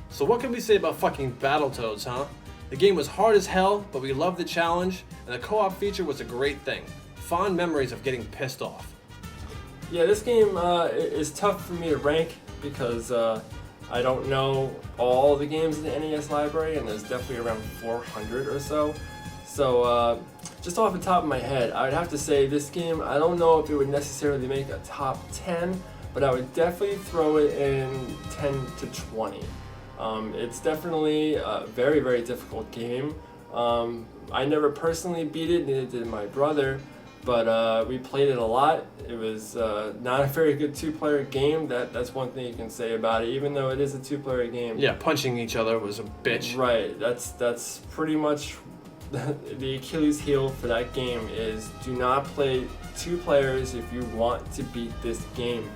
So what can we say about fucking Battletoads, huh? The game was hard as hell, but we loved the challenge, and the co-op feature was a great thing. Fond memories of getting pissed off. Yeah, this game is tough for me to rank because I don't know all the games in the NES library, and there's definitely around 400 or so. So just off the top of my head, I would have to say this game, I don't know if it would necessarily make a top 10, but I would definitely throw it in 10 to 20. It's definitely a very, very difficult game. I never personally beat it, neither did my brother, but we played it a lot. It was not a very good 2-player game. That's one thing you can say about it, even though it is a 2-player game. Yeah, punching each other was a bitch. Right, that's pretty much the Achilles heel for that game is do not play 2 players if you want to beat this game.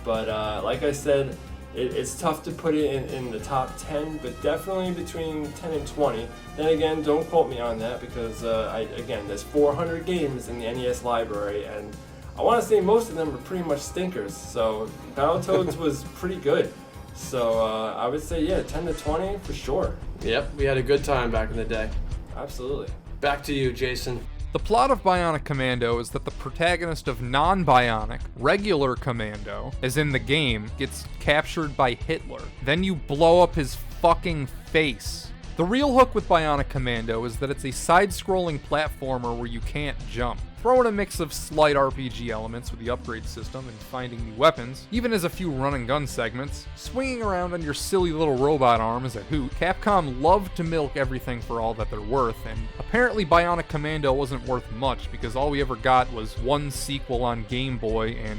But like I said, it's tough to put it in the top 10, but definitely between 10 and 20. Then again, don't quote me on that because, again, there's 400 games in the NES library, and I want to say most of them are pretty much stinkers. So Battletoads was pretty good. So I would say, yeah, 10 to 20 for sure. Yep, we had a good time back in the day. Absolutely. Back to you, Jason. The plot of Bionic Commando is that the protagonist of non-bionic, regular Commando, as in the game, gets captured by Hitler. Then you blow up his fucking face. The real hook with Bionic Commando is that it's a side-scrolling platformer where you can't jump. Throw in a mix of slight RPG elements with the upgrade system and finding new weapons, even as a few run-and-gun segments, swinging around on your silly little robot arm is a hoot. Capcom loved to milk everything for all that they're worth, and apparently Bionic Commando wasn't worth much because all we ever got was one sequel on Game Boy and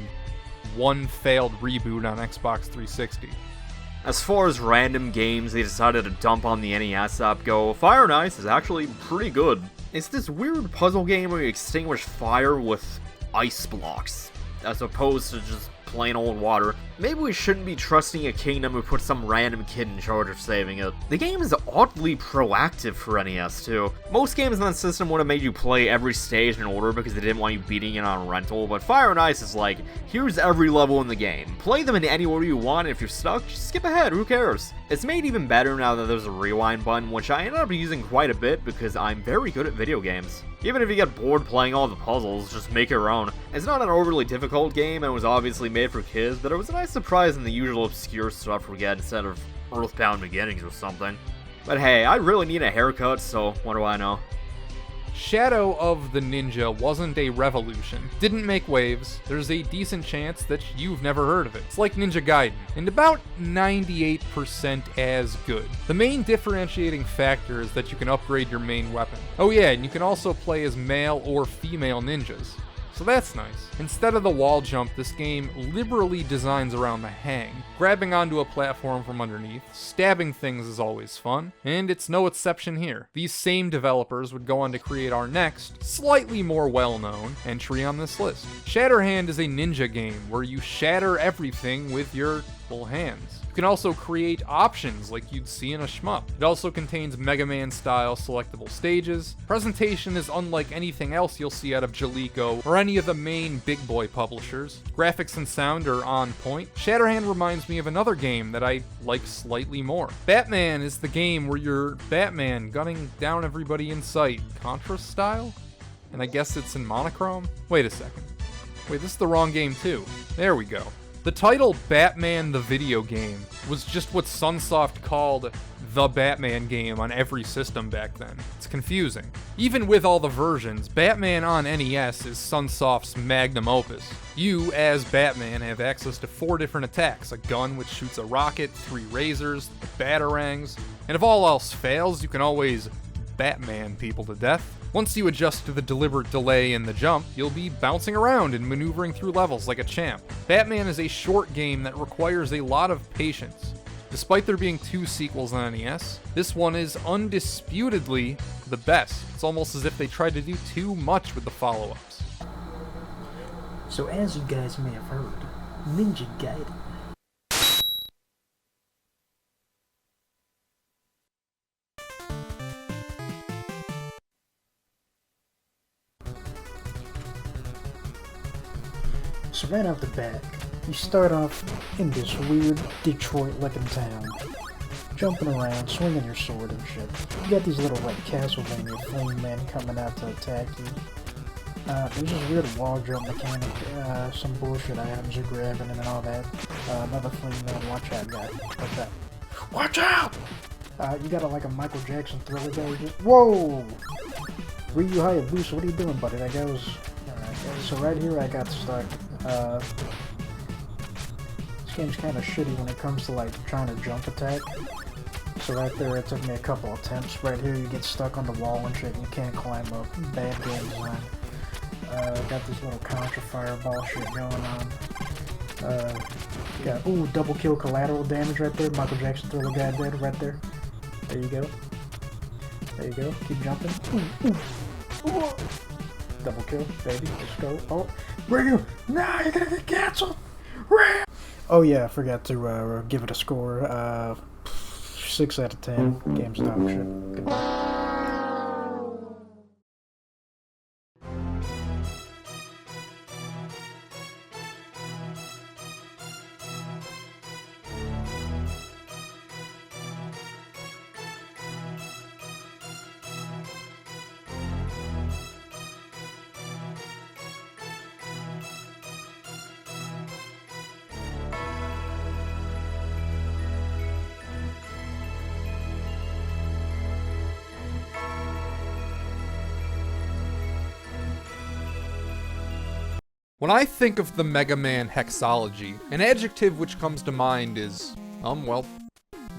one failed reboot on Xbox 360. As far as random games they decided to dump on the NES app go, Fire and Ice is actually pretty good. It's this weird puzzle game where you extinguish fire with ice blocks, as opposed to just plain old water. Maybe we shouldn't be trusting a kingdom who put some random kid in charge of saving it. The game is oddly proactive for NES too. Most games on the system would have made you play every stage in order because they didn't want you beating it on rental, but Fire and Ice is like, here's every level in the game. Play them in any order you want, and if you're stuck, just skip ahead, who cares? It's made even better now that there's a rewind button, which I ended up using quite a bit because I'm very good at video games. Even if you get bored playing all the puzzles, just make your own. It's not an overly difficult game and was obviously made for kids, but it was a nice surprise in the usual obscure stuff we get instead of Earthbound Beginnings or something. But hey, I really need a haircut, so what do I know? Shadow of the Ninja wasn't a revolution, didn't make waves, there's a decent chance that you've never heard of it. It's like Ninja Gaiden, and about 98% as good. The main differentiating factor is that you can upgrade your main weapon. Oh yeah, and you can also play as male or female ninjas. So that's nice. Instead of the wall jump, this game liberally designs around the hang. Grabbing onto a platform from underneath, stabbing things is always fun, and it's no exception here. These same developers would go on to create our next, slightly more well-known, entry on this list. Shatterhand is a ninja game where you shatter everything with your, well, hands. You can also create options like you'd see in a shmup. It also contains Mega Man-style selectable stages. Presentation is unlike anything else you'll see out of Jaleco or any of the main big boy publishers. Graphics and sound are on point. Shatterhand reminds me of another game that I like slightly more. Batman is the game where you're Batman gunning down everybody in sight. Contra style? And I guess it's in monochrome? Wait a second. Wait, this is the wrong game too. There we go. The title Batman the Video Game was just what Sunsoft called the Batman game on every system back then. It's confusing. Even with all the versions, Batman on NES is Sunsoft's magnum opus. You, as Batman, have access to 4 different attacks: a gun which shoots a rocket, 3 razors, the batarangs, and if all else fails, you can always Batman people to death. Once you adjust to the deliberate delay in the jump, you'll be bouncing around and maneuvering through levels like a champ. Batman is a short game that requires a lot of patience. Despite there being 2 sequels on NES, this one is undisputedly the best. It's almost as if they tried to do too much with the follow-ups. So as you guys may have heard, Ninja Gaiden. So right off the bat, you start off in this weird Detroit-looking town, jumping around, swinging your sword and shit. You got these little, like, Castlevania flame men coming out to attack you. There's this weird wall jump mechanic, some bullshit items you're grabbing and all that. Another flame man, watch out, guy. Watch out. Watch out! You got like a Michael Jackson Thriller guy. Whoa! Ryu Hayabusa, what are you doing, buddy? That guy was... Alright, so right here I got stuck. This game's kind of shitty when it comes to like trying to jump attack. So right there it took me a couple attempts. Right here you get stuck on the wall and shit and you can't climb up. Bad game design. Got this little Contra fireball shit going on. Got, ooh, double kill collateral damage right there. Michael Jackson Thriller guy dead right there. There you go. There you go. Keep jumping. Ooh, ooh. Ooh. Double kill, baby. Let's go. Oh, bring you! Nah, you're gonna get canceled! Oh yeah, I forgot to give it a score. 6 out of 10. GameStop shit. Goodbye. When I think of the Mega Man hexology, an adjective which comes to mind is, well,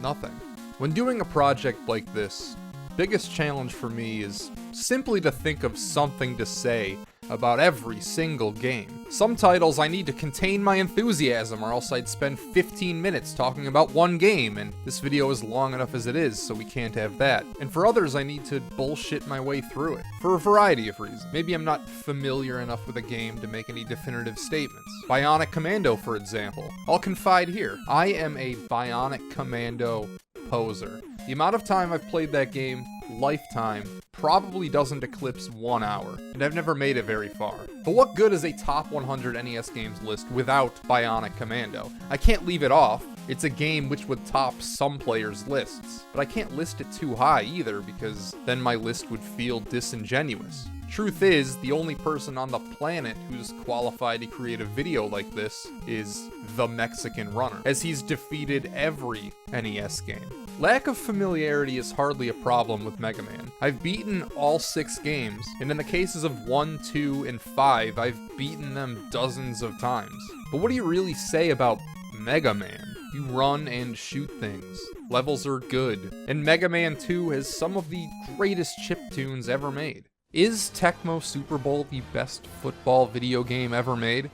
nothing. When doing a project like this, biggest challenge for me is simply to think of something to say about every single game. Some titles I need to contain my enthusiasm or else I'd spend 15 minutes talking about one game, and this video is long enough as it is, so we can't have that. And for others I need to bullshit my way through it, for a variety of reasons. Maybe I'm not familiar enough with a game to make any definitive statements. Bionic Commando, for example. I'll confide here, I am a Bionic Commando poser. The amount of time I've played that game, lifetime, probably doesn't eclipse 1 hour, and I've never made it very far. But what good is a top 100 NES games list without Bionic Commando? I can't leave it off. It's a game which would top some players' lists, but I can't list it too high either because then my list would feel disingenuous. Truth is, the only person on the planet who's qualified to create a video like this is the Mexican Runner, as he's defeated every NES game. Lack of familiarity is hardly a problem with Mega Man. I've beaten all 6 games, and in the cases of 1, 2, and 5, I've beaten them dozens of times. But what do you really say about Mega Man? You run and shoot things. Levels are good. And Mega Man 2 has some of the greatest chiptunes ever made. Is Tecmo Super Bowl the best football video game ever made?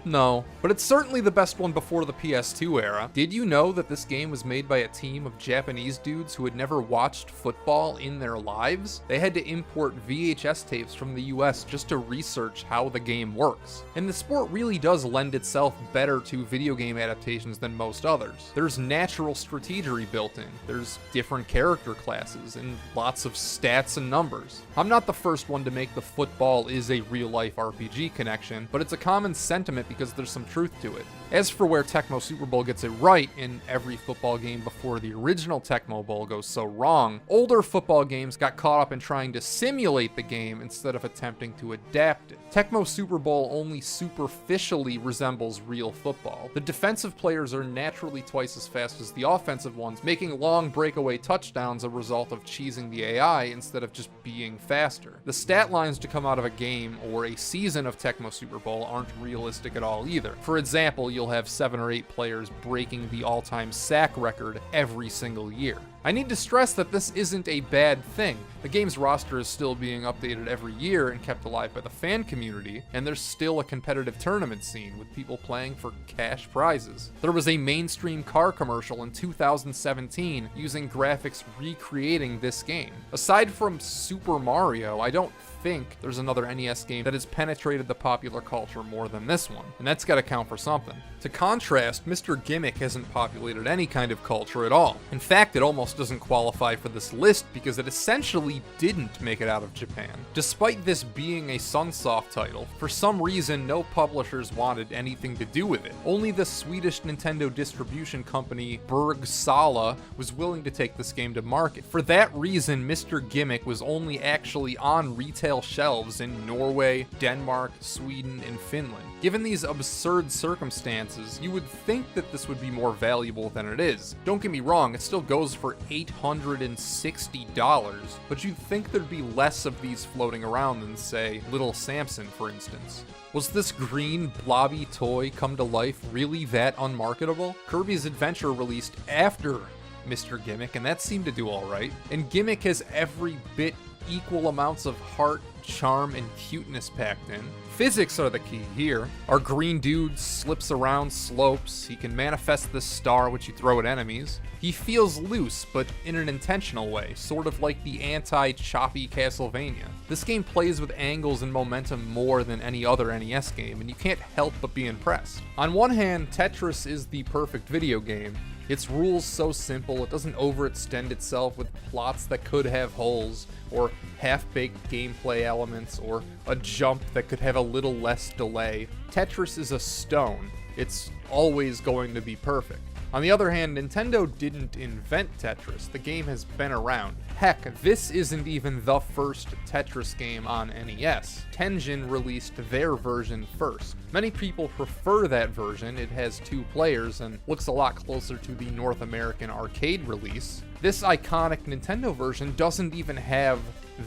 No, but it's certainly the best one before the PS2 era. Did you know that this game was made by a team of Japanese dudes who had never watched football in their lives? They had to import VHS tapes from the US just to research how the game works. And the sport really does lend itself better to video game adaptations than most others. There's natural strategy built in, there's different character classes, and lots of stats and numbers. I'm not the first one to make the football is a real-life RPG connection, but it's a common sentiment because there's some truth to it. As for where Tecmo Super Bowl gets it right in every football game before the original Tecmo Bowl goes so wrong, older football games got caught up in trying to simulate the game instead of attempting to adapt it. Tecmo Super Bowl only superficially resembles real football. The defensive players are naturally twice as fast as the offensive ones, making long breakaway touchdowns a result of cheesing the AI instead of just being faster. The stat lines to come out of a game or a season of Tecmo Super Bowl aren't realistic at all either. For example, you'll have 7 or 8 players breaking the all-time sack record every single year. I need to stress that this isn't a bad thing. The game's roster is still being updated every year and kept alive by the fan community, and there's still a competitive tournament scene with people playing for cash prizes. There was a mainstream car commercial in 2017 using graphics recreating this game. Aside from Super Mario, I don't think there's another NES game that has penetrated the popular culture more than this one, and that's gotta count for something. To contrast, Mr. Gimmick hasn't populated any kind of culture at all. In fact, it almost doesn't qualify for this list because it essentially didn't make it out of Japan. Despite this being a Sunsoft title, for some reason no publishers wanted anything to do with it. Only the Swedish Nintendo distribution company Bergsala was willing to take this game to market. For that reason, Mr. Gimmick was only actually on retail shelves in Norway, Denmark, Sweden, and Finland. Given these absurd circumstances, you would think that this would be more valuable than it is. Don't get me wrong, it still goes for $860, but you'd think there'd be less of these floating around than, say, Little Samson, for instance. Was this green, blobby toy come to life really that unmarketable? Kirby's Adventure released after Mr. Gimmick, and that seemed to do alright. And Gimmick has every bit equal amounts of heart, charm, and cuteness packed in. Physics are the key here. Our green dude slips around slopes, he can manifest this star which you throw at enemies. He feels loose, but in an intentional way, sort of like the anti-choppy Castlevania. This game plays with angles and momentum more than any other NES game, and you can't help but be impressed. On one hand, Tetris is the perfect video game. Its rules so simple, it doesn't overextend itself with plots that could have holes, or half-baked gameplay elements, or a jump that could have a little less delay. Tetris is a stone. It's always going to be perfect. On the other hand, Nintendo didn't invent Tetris. The game has been around. Heck, this isn't even the first Tetris game on NES. Tengen released their version first. Many people prefer that version. It has 2 players and looks a lot closer to the North American arcade release. This iconic Nintendo version doesn't even have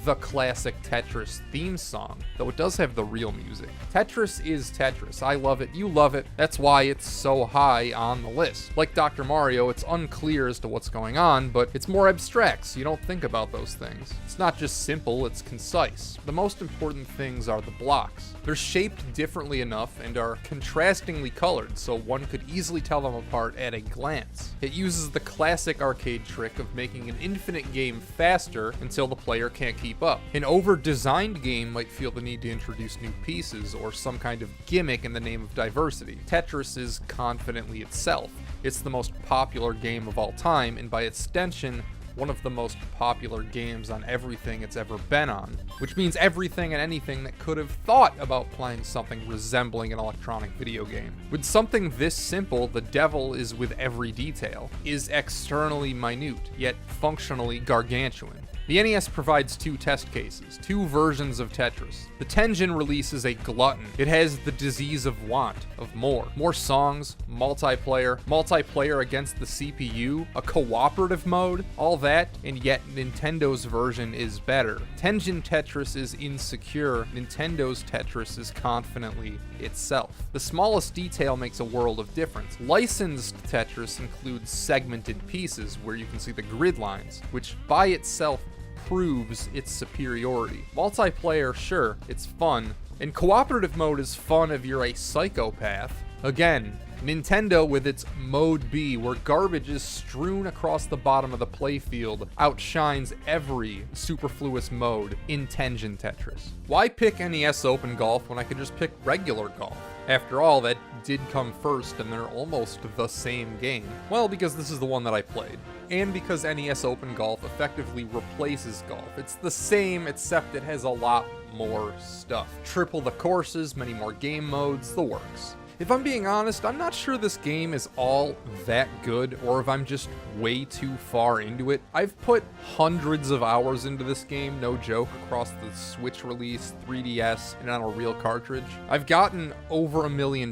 the classic Tetris theme song, though it does have the real music. Tetris is Tetris. I love it, you love it. That's why it's so high on the list. Like Dr. Mario, it's unclear as to what's going on, but it's more abstract, so you don't think about those things. It's not just simple, it's concise. The most important things are the blocks. They're shaped differently enough and are contrastingly colored, so one could easily tell them apart at a glance. It uses the classic arcade trick of making an infinite game faster until the player can't keep up. An over-designed game might feel the need to introduce new pieces or some kind of gimmick in the name of diversity. Tetris is confidently itself. It's the most popular game of all time, and by extension, one of the most popular games on everything it's ever been on, which means everything and anything that could have thought about playing something resembling an electronic video game. With something this simple, the devil is with every detail, is externally minute, yet functionally gargantuan. The NES provides two test cases, two versions of Tetris. The Tengen release is a glutton. It has the disease of want, of more. More songs, multiplayer against the CPU, a cooperative mode, all that, and yet Nintendo's version is better. Tengen Tetris is insecure, Nintendo's Tetris is confidently itself. The smallest detail makes a world of difference. Licensed Tetris includes segmented pieces where you can see the grid lines, which by itself proves its superiority. Multiplayer, sure, it's fun, and cooperative mode is fun if you're a psychopath. Again, Nintendo with its Mode B, where garbage is strewn across the bottom of the playfield, outshines every superfluous mode in Tengen Tetris. Why pick NES Open Golf when I could just pick regular golf? After all, that did come first and they're almost the same game. Well, because this is the one that I played. And because NES Open Golf effectively replaces golf. It's the same, except it has a lot more stuff. Triple the courses, many more game modes, the works. If I'm being honest, I'm not sure this game is all that good, or if I'm just way too far into it. I've put hundreds of hours into this game, no joke, across the Switch release, 3DS, and on a real cartridge. I've gotten over $1 million,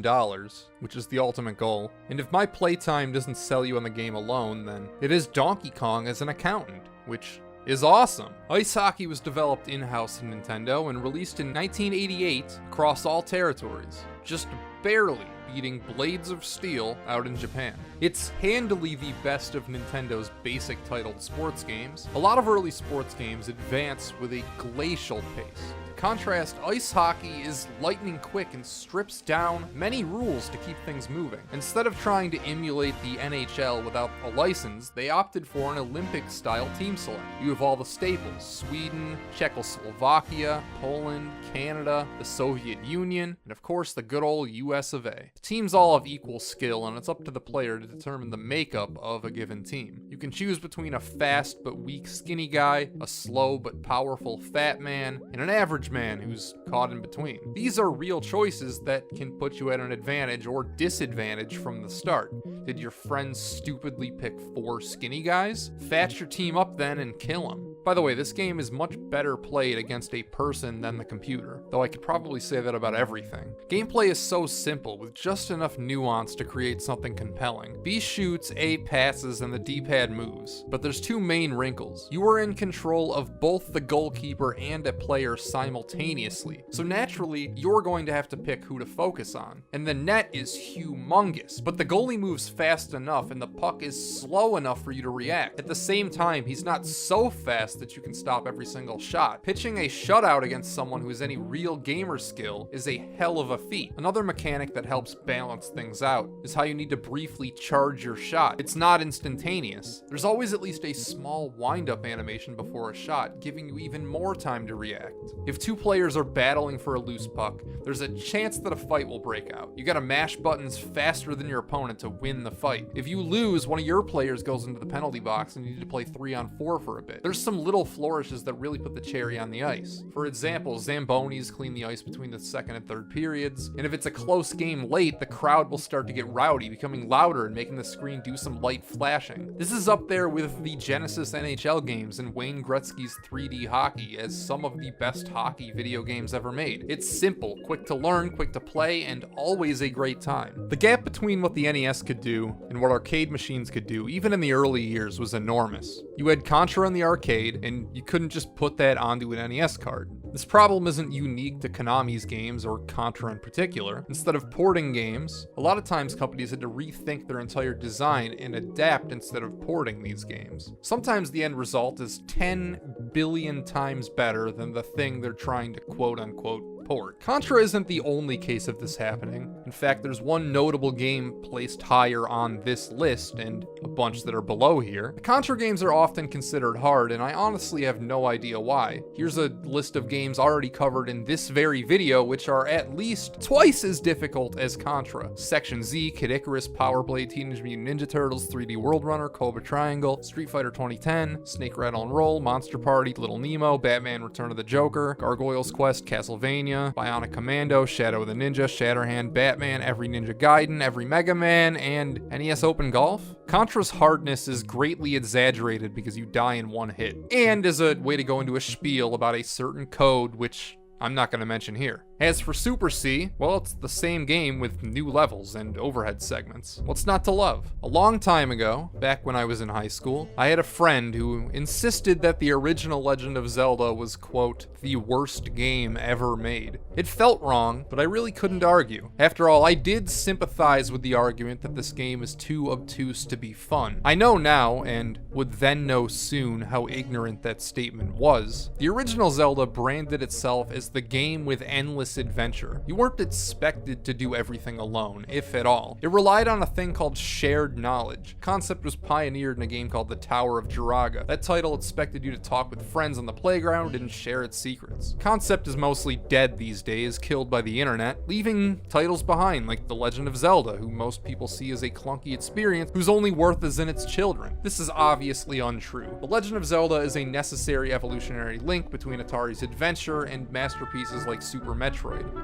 which is the ultimate goal, and if my playtime doesn't sell you on the game alone, then it is Donkey Kong as an accountant, which is awesome. Ice hockey was developed in-house in Nintendo and released in 1988 across all territories, just barely beating Blades of Steel out in Japan. It's handily the best of Nintendo's basic titled sports games. A lot of early sports games advance with a glacial pace. Contrast, ice hockey is lightning quick and strips down many rules to keep things moving. Instead of trying to emulate the NHL without a license, they opted for an Olympic-style team select. You have all the staples: Sweden, Czechoslovakia, Poland, Canada, the Soviet Union, and of course the good old US of A. The teams all have equal skill, and it's up to the player to determine the makeup of a given team. You can choose between a fast but weak skinny guy, a slow but powerful fat man, and an average man who's caught in between. These are real choices that can put you at an advantage or disadvantage from the start. Did your friends stupidly pick 4 skinny guys? Fat your team up then and kill them. By the way, this game is much better played against a person than the computer, though I could probably say that about everything. Gameplay is so simple, with just enough nuance to create something compelling. B shoots, A passes, and the D-pad moves. But there's 2 main wrinkles. You are in control of both the goalkeeper and a player simultaneously, so naturally, you're going to have to pick who to focus on. And the net is humongous, but the goalie moves fast enough and the puck is slow enough for you to react. At the same time, he's not so fast that you can stop every single shot. Pitching a shutout against someone who has any real gamer skill is a hell of a feat. Another mechanic that helps balance things out is how you need to briefly charge your shot. It's not instantaneous. There's always at least a small wind-up animation before a shot, giving you even more time to react. If 2 players are battling for a loose puck, there's a chance that a fight will break out. You gotta mash buttons faster than your opponent to win the fight. If you lose, one of your players goes into the penalty box and you need to play 3-on-4 for a bit. There's some little flourishes that really put the cherry on the ice. For example, Zambonis clean the ice between the second and third periods, and if it's a close game late, the crowd will start to get rowdy, becoming louder and making the screen do some light flashing. This is up there with the Genesis NHL games and Wayne Gretzky's 3D hockey as some of the best hockey video games ever made. It's simple, quick to learn, quick to play, and always a great time. The gap between what the NES could do and what arcade machines could do, even in the early years, was enormous. You had Contra in the arcade, and you couldn't just put that onto an NES card. This problem isn't unique to Konami's games or Contra in particular. Instead of porting games, a lot of times companies had to rethink their entire design and adapt instead of porting these games. Sometimes the end result is 10 billion times better than the thing they're trying to quote-unquote port. Contra isn't the only case of this happening. In fact, there's one notable game placed higher on this list, and a bunch that are below here. The Contra games are often considered hard, and I honestly have no idea why. Here's a list of games already covered in this very video, which are at least twice as difficult as Contra. Section Z, Kid Icarus, Power Blade, Teenage Mutant Ninja Turtles, 3D World Runner, Cobra Triangle, Street Fighter 2010, Snake Rattle and Roll, Monster Party, Little Nemo, Batman Return of the Joker, Gargoyle's Quest, Castlevania, Bionic Commando, Shadow of the Ninja, Shatterhand, Batman, Every Ninja Gaiden, Every Mega Man, and NES Open Golf. Contra's hardness is greatly exaggerated because you die in one hit, and as a way to go into a spiel about a certain code which I'm not going to mention here. As for Super C, well, it's the same game with new levels and overhead segments. What's not to love? A long time ago, back when I was in high school, I had a friend who insisted that the original Legend of Zelda was, quote, the worst game ever made. It felt wrong, but I really couldn't argue. After all, I did sympathize with the argument that this game is too obtuse to be fun. I know now, and would then know soon, how ignorant that statement was. The original Zelda branded itself as the game with endless adventure. You weren't expected to do everything alone, if at all. It relied on a thing called shared knowledge. Concept was pioneered in a game called The Tower of Jiraga. That title expected you to talk with friends on the playground and share its secrets. Concept is mostly dead these days, killed by the internet, leaving titles behind like The Legend of Zelda, who most people see as a clunky experience whose only worth is in its children. This is obviously untrue. The Legend of Zelda is a necessary evolutionary link between Atari's adventure and masterpieces like Super Metroid.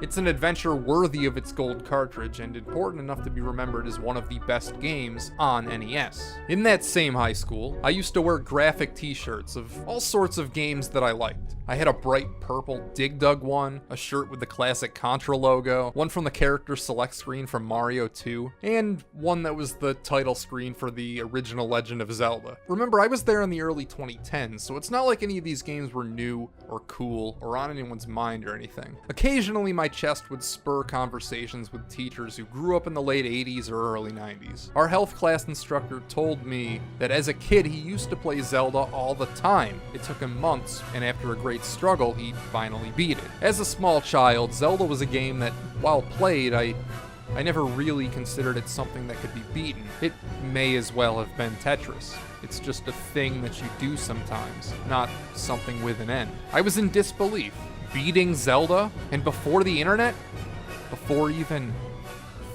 It's an adventure worthy of its gold cartridge and important enough to be remembered as one of the best games on NES. In that same high school, I used to wear graphic t-shirts of all sorts of games that I liked. I had a bright purple Dig Dug one, a shirt with the classic Contra logo, one from the character select screen from Mario 2, and one that was the title screen for the original Legend of Zelda. Remember, I was there in the early 2010s, so it's not like any of these games were new or cool or on anyone's mind or anything. Occasionally, my chest would spur conversations with teachers who grew up in the late 80s or early 90s. Our health class instructor told me that as a kid, he used to play Zelda all the time. It took him months, and after a great struggle, he finally beat it. As a small child, Zelda was a game that, while played, I never really considered it something that could be beaten. It may as well have been Tetris. It's just a thing that you do sometimes, not something with an end. I was in disbelief. Beating Zelda? And before the internet? Before even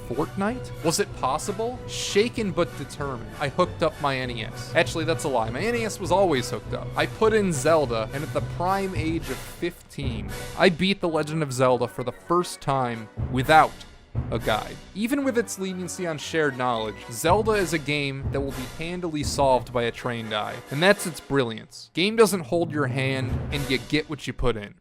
Fortnite? Was it possible? Shaken but determined, I hooked up my NES. Actually, that's a lie. My NES was always hooked up. I put in Zelda, and at the prime age of 15, I beat The Legend of Zelda for the first time without a guide. Even with its leniency on shared knowledge, Zelda is a game that will be handily solved by a trained eye, and that's its brilliance. Game doesn't hold your hand, and you get what you put in.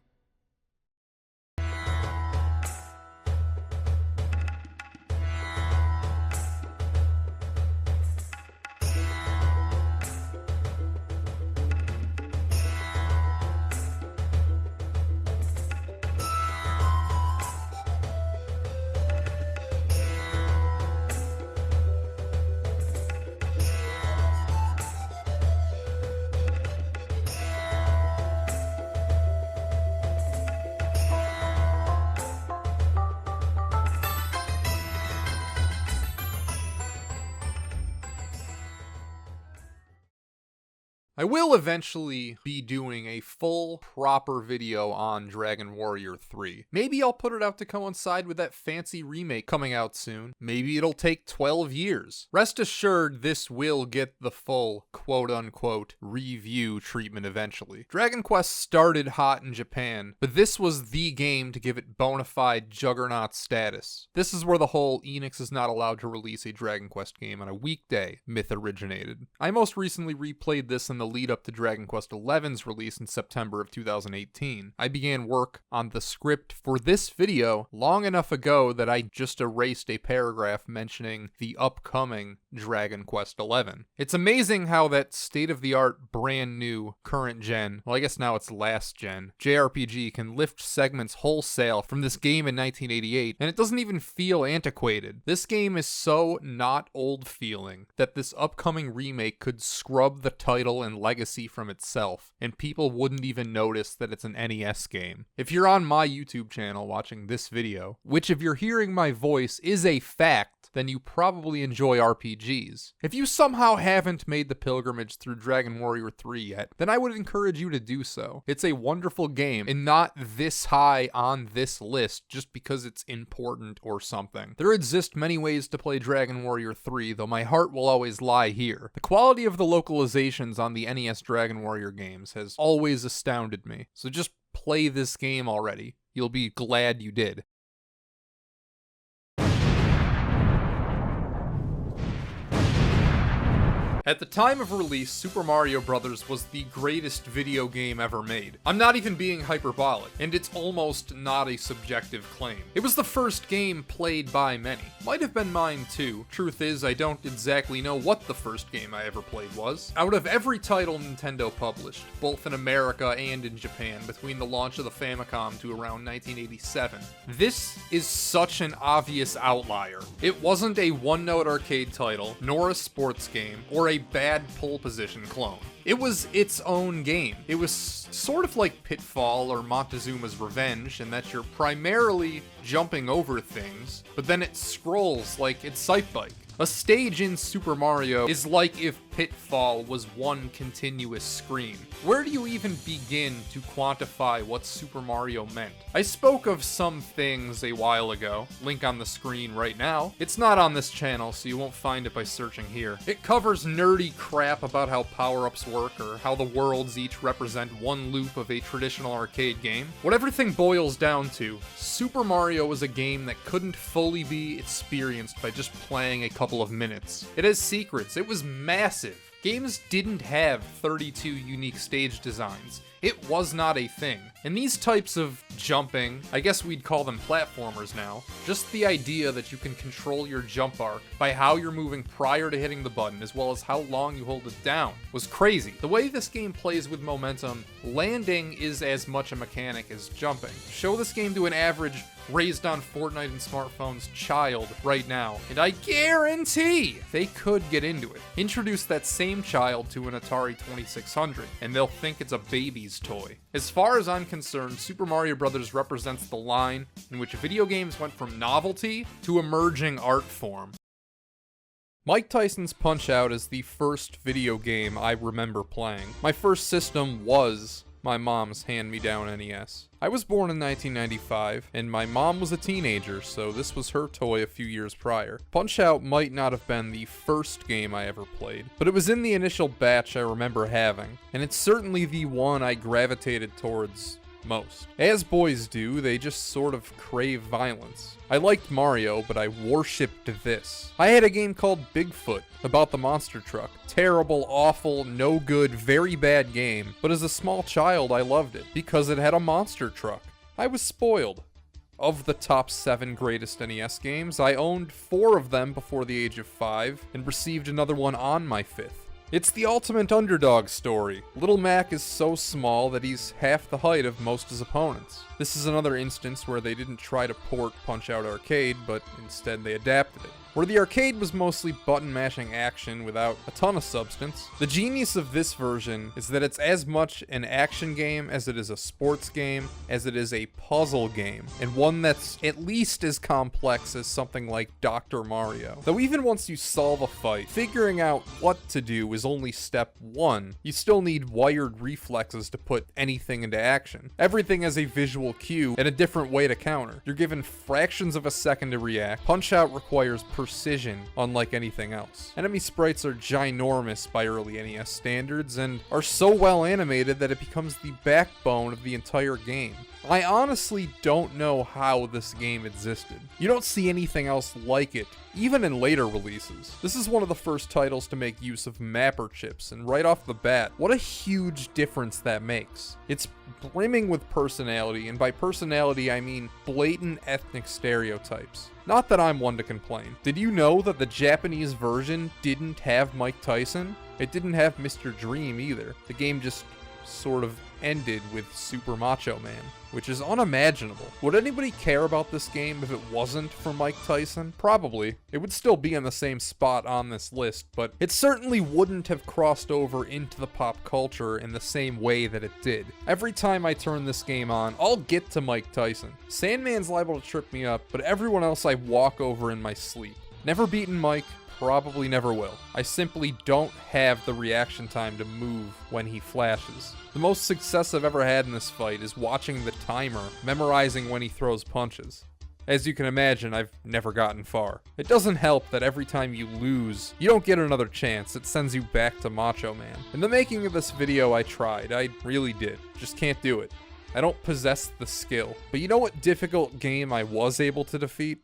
I will eventually be doing a full, proper video on Dragon Warrior 3. Maybe I'll put it out to coincide with that fancy remake coming out soon. Maybe it'll take 12 years. Rest assured, this will get the full, quote-unquote, review treatment eventually. Dragon Quest started hot in Japan, but this was the game to give it bona fide juggernaut status. This is where the whole Enix is not allowed to release a Dragon Quest game on a weekday myth originated. I most recently replayed this in the lead up to Dragon Quest XI's release in September of 2018. I began work on the script for this video long enough ago that I just erased a paragraph mentioning the upcoming Dragon Quest XI. It's amazing how that state-of-the-art, brand new, current gen, well I guess now it's last gen, JRPG can lift segments wholesale from this game in 1988, and it doesn't even feel antiquated. This game is so not old feeling that this upcoming remake could scrub the title and legacy from itself, and people wouldn't even notice that it's an NES game. If you're on my YouTube channel watching this video, which if you're hearing my voice is a fact, then you probably enjoy RPGs. If you somehow haven't made the pilgrimage through Dragon Warrior 3 yet, then I would encourage you to do so. It's a wonderful game, and not this high on this list just because it's important or something. There exist many ways to play Dragon Warrior 3, though my heart will always lie here. The quality of the localizations on the NES Dragon Warrior games has always astounded me, so just play this game already. You'll be glad you did. At the time of release, Super Mario Bros. Was the greatest video game ever made. I'm not even being hyperbolic, and it's almost not a subjective claim. It was the first game played by many. Might have been mine too. Truth is, I don't exactly know what the first game I ever played was. Out of every title Nintendo published, both in America and in Japan, between the launch of the Famicom to around 1987, this is such an obvious outlier. It wasn't a one-note arcade title, nor a sports game, or a bad pole position clone. It was its own game. It was sort of like Pitfall or Montezuma's Revenge in that you're primarily jumping over things, but then it scrolls like it's Sightbike. A stage in Super Mario is like if Pitfall was one continuous screen. Where do you even begin to quantify what Super Mario meant? I spoke of some things a while ago, link on the screen right now. It's not on this channel, so you won't find it by searching here. It covers nerdy crap about how power-ups work or how the worlds each represent one loop of a traditional arcade game. What everything boils down to, Super Mario was a game that couldn't fully be experienced by just playing a couple of minutes. It has secrets. It was massive. Games didn't have 32 unique stage designs. It was not a thing. And these types of jumping, I guess we'd call them platformers now, just the idea that you can control your jump arc by how you're moving prior to hitting the button as well as how long you hold it down was crazy. The way this game plays with momentum, landing is as much a mechanic as jumping. Show this game to an average raised on Fortnite and smartphones child right now, and I guarantee they could get into it. Introduce that same child to an Atari 2600, and they'll think it's a baby's toy. As far as I'm concerned, Super Mario Bros. Represents the line in which video games went from novelty to emerging art form. Mike Tyson's Punch-Out! Is the first video game I remember playing. My first system was my mom's hand-me-down NES. I was born in 1995, and my mom was a teenager, so this was her toy a few years prior. Punch-Out! Might not have been the first game I ever played, but it was in the initial batch I remember having, and it's certainly the one I gravitated towards most. As boys do, they just sort of crave violence. I liked Mario, but I worshipped this. I had a game called Bigfoot, about the monster truck. Terrible, awful, no good, very bad game, but as a small child I loved it, because it had a monster truck. I was spoiled. Of the top 7 greatest NES games, I owned 4 of them before the age of 5, and received another one on my 5th. It's the ultimate underdog story. Little Mac is so small that he's half the height of most of his opponents. This is another instance where they didn't try to port Punch-Out! Arcade, but instead they adapted it. Where the arcade was mostly button-mashing action without a ton of substance, the genius of this version is that it's as much an action game as it is a sports game, as it is a puzzle game, and one that's at least as complex as something like Dr. Mario. Though even once you solve a fight, figuring out what to do is only step 1. You still need wired reflexes to put anything into action. Everything has a visual cue and a different way to counter. You're given fractions of a second to react. Punch-Out! Requires precision, unlike anything else. Enemy sprites are ginormous by early NES standards, and are so well animated that it becomes the backbone of the entire game. I honestly don't know how this game existed. You don't see anything else like it, even in later releases. This is one of the first titles to make use of mapper chips, and right off the bat, what a huge difference that makes. It's brimming with personality and and by personality I mean blatant ethnic stereotypes. Not that I'm one to complain. Did you know that the Japanese version didn't have Mike Tyson? It didn't have Mr. Dream either. The game just sort of ended with Super Macho Man, which is unimaginable. Would anybody care about this game if it wasn't for Mike Tyson? Probably. It would still be in the same spot on this list, but it certainly wouldn't have crossed over into the pop culture in the same way that it did. Every time I turn this game on, I'll get to Mike Tyson. Sandman's liable to trip me up, but everyone else I walk over in my sleep. Never beaten Mike, probably never will. I simply don't have the reaction time to move when he flashes. The most success I've ever had in this fight is watching the timer, memorizing when he throws punches. As you can imagine, I've never gotten far. It doesn't help that every time you lose, you don't get another chance. It sends you back to Macho Man. In the making of this video, I tried. I really did. Just can't do it. I don't possess the skill. But you know what difficult game I was able to defeat?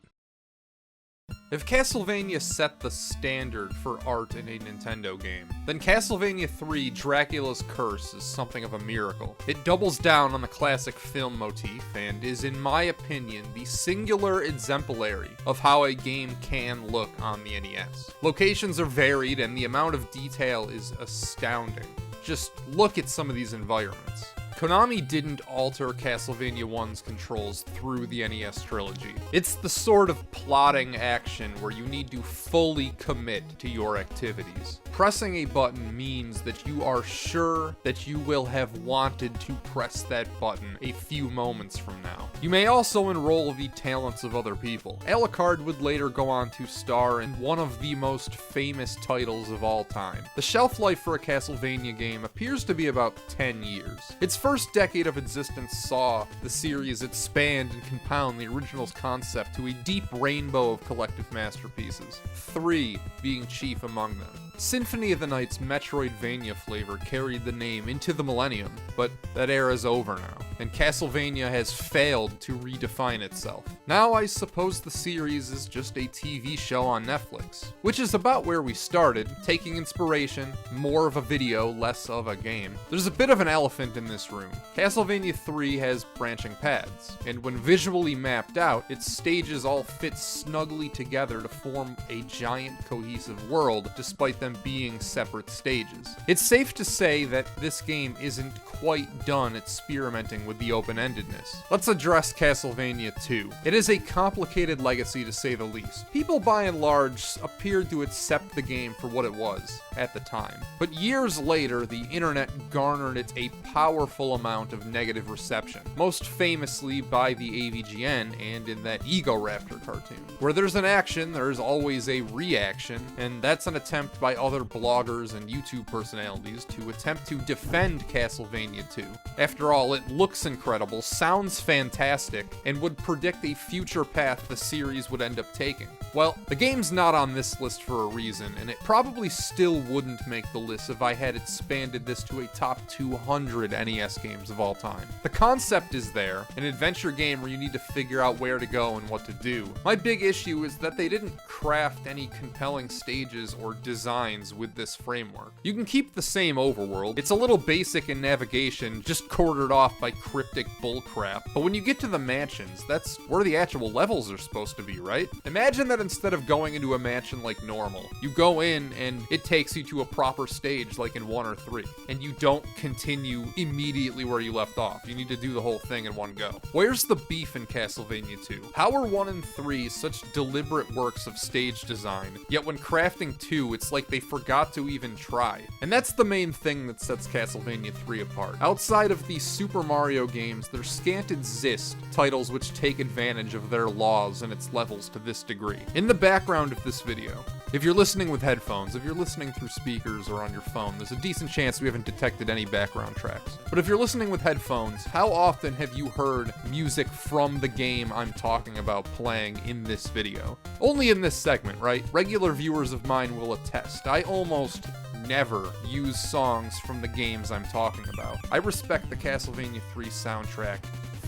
If Castlevania set the standard for art in a Nintendo game, then Castlevania 3 Dracula's Curse is something of a miracle. It doubles down on the classic film motif and is, in my opinion, the singular exemplary of how a game can look on the NES. Locations are varied and the amount of detail is astounding. Just look at some of these environments. Konami didn't alter Castlevania 1's controls through the NES trilogy. It's the sort of plotting action where you need to fully commit to your activities. Pressing a button means that you are sure that you will have wanted to press that button a few moments from now. You may also enroll the talents of other people. Alucard would later go on to star in one of the most famous titles of all time. The shelf life for a Castlevania game appears to be about 10 years. Its first decade of existence saw the series expand and compound the original's concept to a deep rainbow of collective masterpieces, 3 being chief among them. Symphony of the Night's Metroidvania flavor carried the name into the millennium, but that era's over now, and Castlevania has failed to redefine itself. Now I suppose the series is just a TV show on Netflix, which is about where we started, taking inspiration, more of a video, less of a game. There's a bit of an elephant in this room. Castlevania 3 has branching paths, and when visually mapped out, its stages all fit snugly together to form a giant cohesive world, despite them being separate stages. It's safe to say that this game isn't quite done experimenting with the open-endedness. Let's address Castlevania 2. It is a complicated legacy to say the least. People by and large appeared to accept the game for what it was at the time. But years later, the internet garnered it a powerful amount of negative reception, most famously by the AVGN and in that Ego Raptor cartoon. Where there's an action, there's always a reaction, and that's an attempt by other bloggers and YouTube personalities to attempt to defend Castlevania 2. After all, it looks incredible, sounds fantastic, and would predict a future path the series would end up taking. Well, the game's not on this list for a reason, and it probably still wouldn't make the list if I had expanded this to a top 200 NES games of all time. The concept is there, an adventure game where you need to figure out where to go and what to do. My big issue is that they didn't craft any compelling stages or designs with this framework. You can keep the same overworld, it's a little basic in navigation, just quartered off by cryptic bullcrap, but when you get to the mansions, that's where the actual levels are supposed to be, right? Imagine that instead of going into a mansion like normal, you go in and it takes you to a proper stage like in 1 or 3, and you don't continue immediately where you left off. You need to do the whole thing in one go. Where's the beef in Castlevania 2? How are 1 and 3 such deliberate works of stage design, yet when crafting 2, it's like they forgot to even try? And that's the main thing that sets Castlevania 3 apart. Outside of the Super Mario games, there scant exist titles which take advantage of their laws and its levels to this degree. In the background of this video, if you're listening with headphones, if you're listening through speakers or on your phone, there's a decent chance we haven't detected any background tracks. But if you're listening with headphones, how often have you heard music from the game I'm talking about playing in this video? Only in this segment, right? Regular viewers of mine will attest. I almost never use songs from the games I'm talking about. I respect the Castlevania 3 soundtrack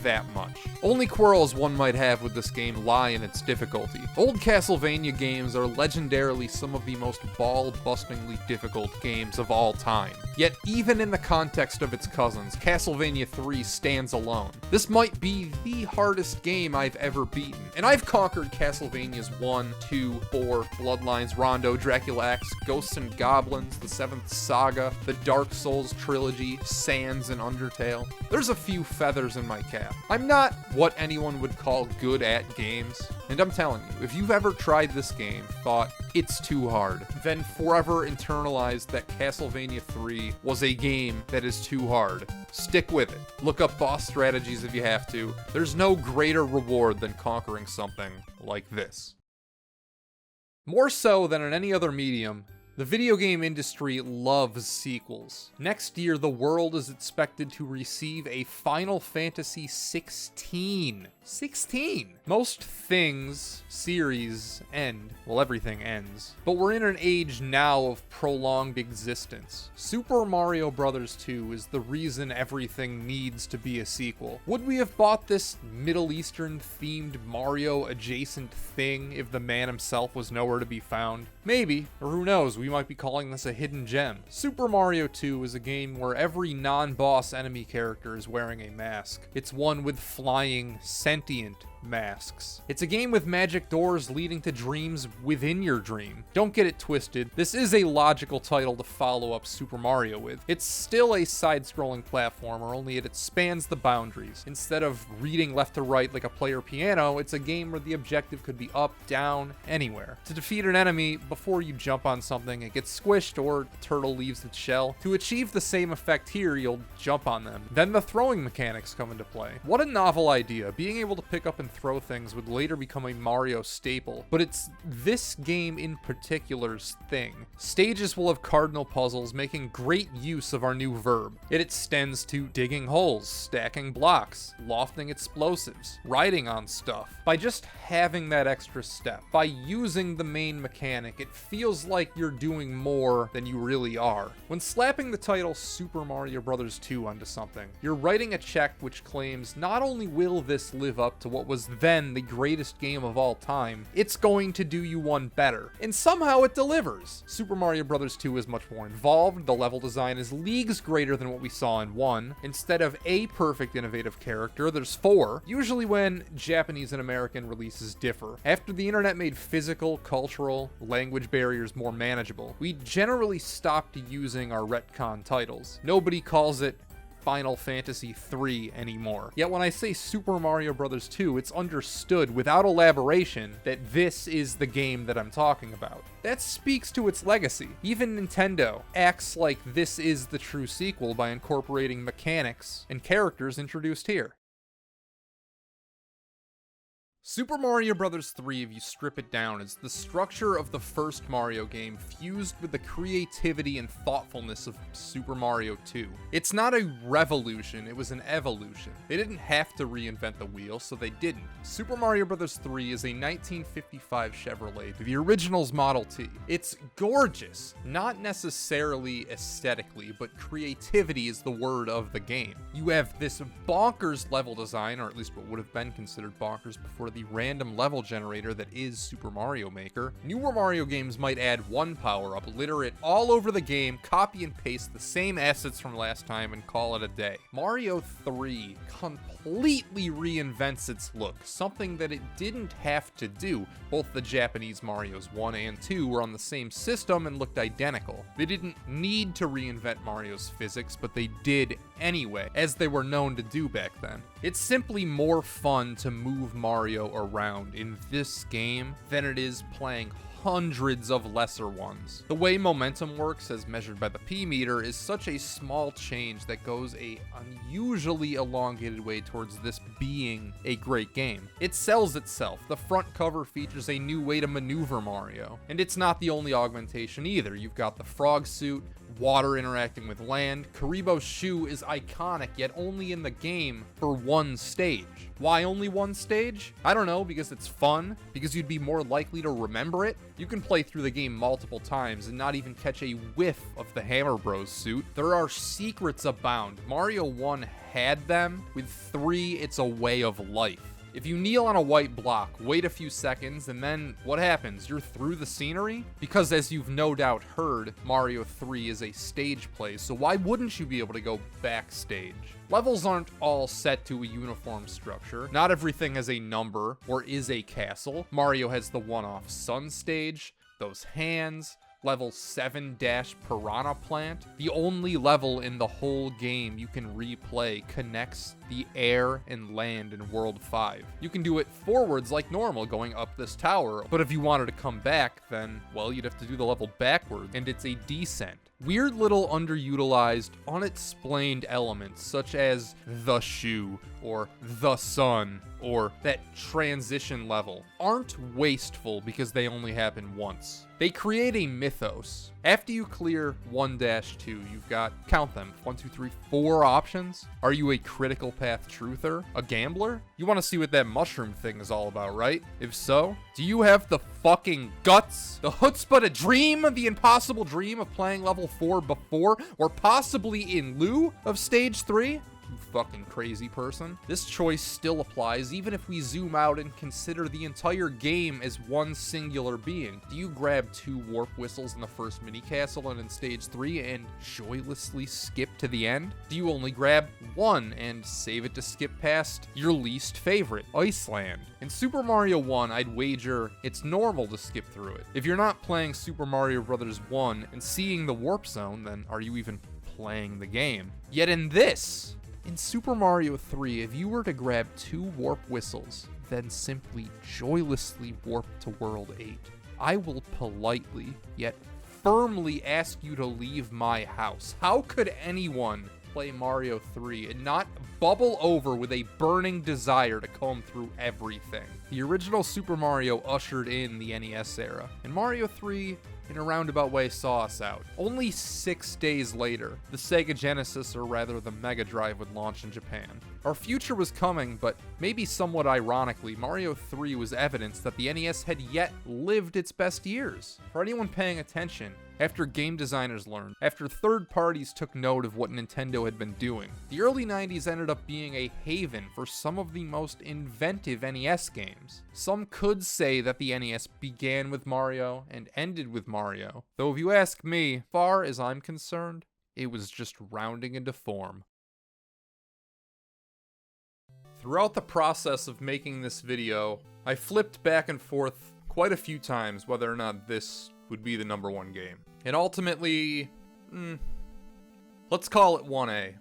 that much. Only quarrels one might have with this game lie in its difficulty. Old Castlevania games are legendarily some of the most ball-bustingly difficult games of all time. Yet even in the context of its cousins, Castlevania 3 stands alone. This might be the hardest game I've ever beaten, and I've conquered Castlevanias 1, 2, 4, Bloodlines, Rondo, Dracula X, Ghosts and Goblins, the 7th Saga, the Dark Souls trilogy, Sans, and Undertale. There's a few feathers in my cap. I'm not what anyone would call good at games, and I'm telling you, if you've ever tried this game, thought it's too hard, then forever internalized that Castlevania 3 was a game that is too hard. Stick with it. Look up boss strategies if you have to. There's no greater reward than conquering something like this. More so than in any other medium, the video game industry loves sequels. Next year, the world is expected to receive a Final Fantasy 16. 16! Most things, series, end. Well, everything ends. But we're in an age now of prolonged existence. Super Mario Bros. 2 is the reason everything needs to be a sequel. Would we have bought this Middle Eastern-themed Mario-adjacent thing if the man himself was nowhere to be found? Maybe, or who knows, we might be calling this a hidden gem. Super Mario 2 is a game where every non-boss enemy character is wearing a mask. It's one with flying, sentient masks. It's a game with magic doors leading to dreams within your dream. Don't get it twisted, this is a logical title to follow up Super Mario with. It's still a side-scrolling platformer, only it expands the boundaries. Instead of reading left to right like a player piano, it's a game where the objective could be up, down, anywhere. To defeat an enemy, before you jump on something, it gets squished or the turtle leaves its shell. To achieve the same effect here, you'll jump on them. Then the throwing mechanics come into play. What a novel idea. Being able to pick up and throw things would later become a Mario staple, but it's this game in particular's thing. Stages will have cardinal puzzles, making great use of our new verb. It extends to digging holes, stacking blocks, lofting explosives, riding on stuff. By just having that extra step, by using the main mechanic, it feels like you're doing more than you really are. When slapping the title Super Mario Bros. 2 onto something, you're writing a check which claims not only will this live up to what was then the greatest game of all time, it's going to do you one better. And somehow it delivers. Super Mario Bros. 2 is much more involved, the level design is leagues greater than what we saw in 1. Instead of a perfect innovative character, there's 4, usually when Japanese and American releases differ. After the internet made physical, cultural, language barriers more manageable, we generally stopped using our retcon titles. Nobody calls it Final Fantasy 3 anymore. Yet when I say Super Mario Bros. 2, it's understood without elaboration that this is the game that I'm talking about. That speaks to its legacy. Even Nintendo acts like this is the true sequel by incorporating mechanics and characters introduced here. Super Mario Bros. 3, if you strip it down, is the structure of the first Mario game fused with the creativity and thoughtfulness of Super Mario 2. It's not a revolution, it was an evolution. They didn't have to reinvent the wheel, so they didn't. Super Mario Bros. 3 is a 1955 Chevrolet, the original's Model T. It's gorgeous, not necessarily aesthetically, but creativity is the word of the game. You have this bonkers level design, or at least what would have been considered bonkers before the random level generator that is Super Mario Maker. Newer Mario games might add one power-up, litter it all over the game, copy and paste the same assets from last time, and call it a day. Mario 3 completely reinvents its look, something that it didn't have to do. Both the Japanese Marios 1 and 2 were on the same system and looked identical. They didn't need to reinvent Mario's physics, but they did anyway, as they were known to do back then. It's simply more fun to move Mario around in this game than it is playing hundreds of lesser ones. The way momentum works, as measured by the P-meter, is such a small change that goes a unusually elongated way towards this being a great game. It sells itself. The front cover features a new way to maneuver Mario. And it's not the only augmentation either. You've got the frog suit, water interacting with land. Karibo's shoe is iconic, yet only in the game for one stage. Why only one stage? I don't know, because it's fun, because you'd be more likely to remember it. You can play through the game multiple times and not even catch a whiff of the Hammer Bros suit. There are secrets abound. Mario 1 had them. With 3, it's a way of life. If you kneel on a white block, wait a few seconds, and then what happens? You're through the scenery? Because as you've no doubt heard, Mario 3 is a stage play, so why wouldn't you be able to go backstage? Levels aren't all set to a uniform structure. Not everything has a number or is a castle. Mario has the one-off sun stage, those hands, level 7-Piranha Plant. The only level in the whole game you can replay connects the air and land in World 5. You can do it forwards like normal, going up this tower, but if you wanted to come back, then, well, you'd have to do the level backwards, and it's a descent. Weird little underutilized, unexplained elements such as the shoe, or the sun, or that transition level aren't wasteful because they only happen once. They create a mythos. After you clear 1-2, you've got, count them, 1, 2, 3, 4 options. Are you a critical path truther? A gambler? You want to see what that mushroom thing is all about, right? If so, do you have the fucking guts? The chutzpah to dream the impossible dream of playing level 4 before, or possibly in lieu of stage 3? You fucking crazy person. This choice still applies even if we zoom out and consider the entire game as one singular being. Do you grab 2 warp whistles in the first mini castle and in stage 3 and joylessly skip to the end? Do you only grab 1 and save it to skip past your least favorite, Iceland? In Super Mario 1, I'd wager it's normal to skip through it. If you're not playing Super Mario Bros. 1 and seeing the warp zone, then are you even playing the game? Yet in Super Mario 3, if you were to grab 2 warp whistles, then simply joylessly warp to World 8, I will politely, yet firmly ask you to leave my house. How could anyone play Mario 3 and not bubble over with a burning desire to comb through everything? The original Super Mario ushered in the NES era, and Mario 3 in a roundabout way saw us out. Only 6 days later, the Sega Genesis, or rather the Mega Drive, would launch in Japan. Our future was coming, but maybe somewhat ironically, Mario 3 was evidence that the NES had yet lived its best years. For anyone paying attention, after game designers learned, after third parties took note of what Nintendo had been doing, the early 90s ended up being a haven for some of the most inventive NES games. Some could say that the NES began with Mario and ended with Mario, though if you ask me, far as I'm concerned, it was just rounding into form. Throughout the process of making this video, I flipped back and forth quite a few times whether or not this would be the #1 game. And ultimately, let's call it 1A.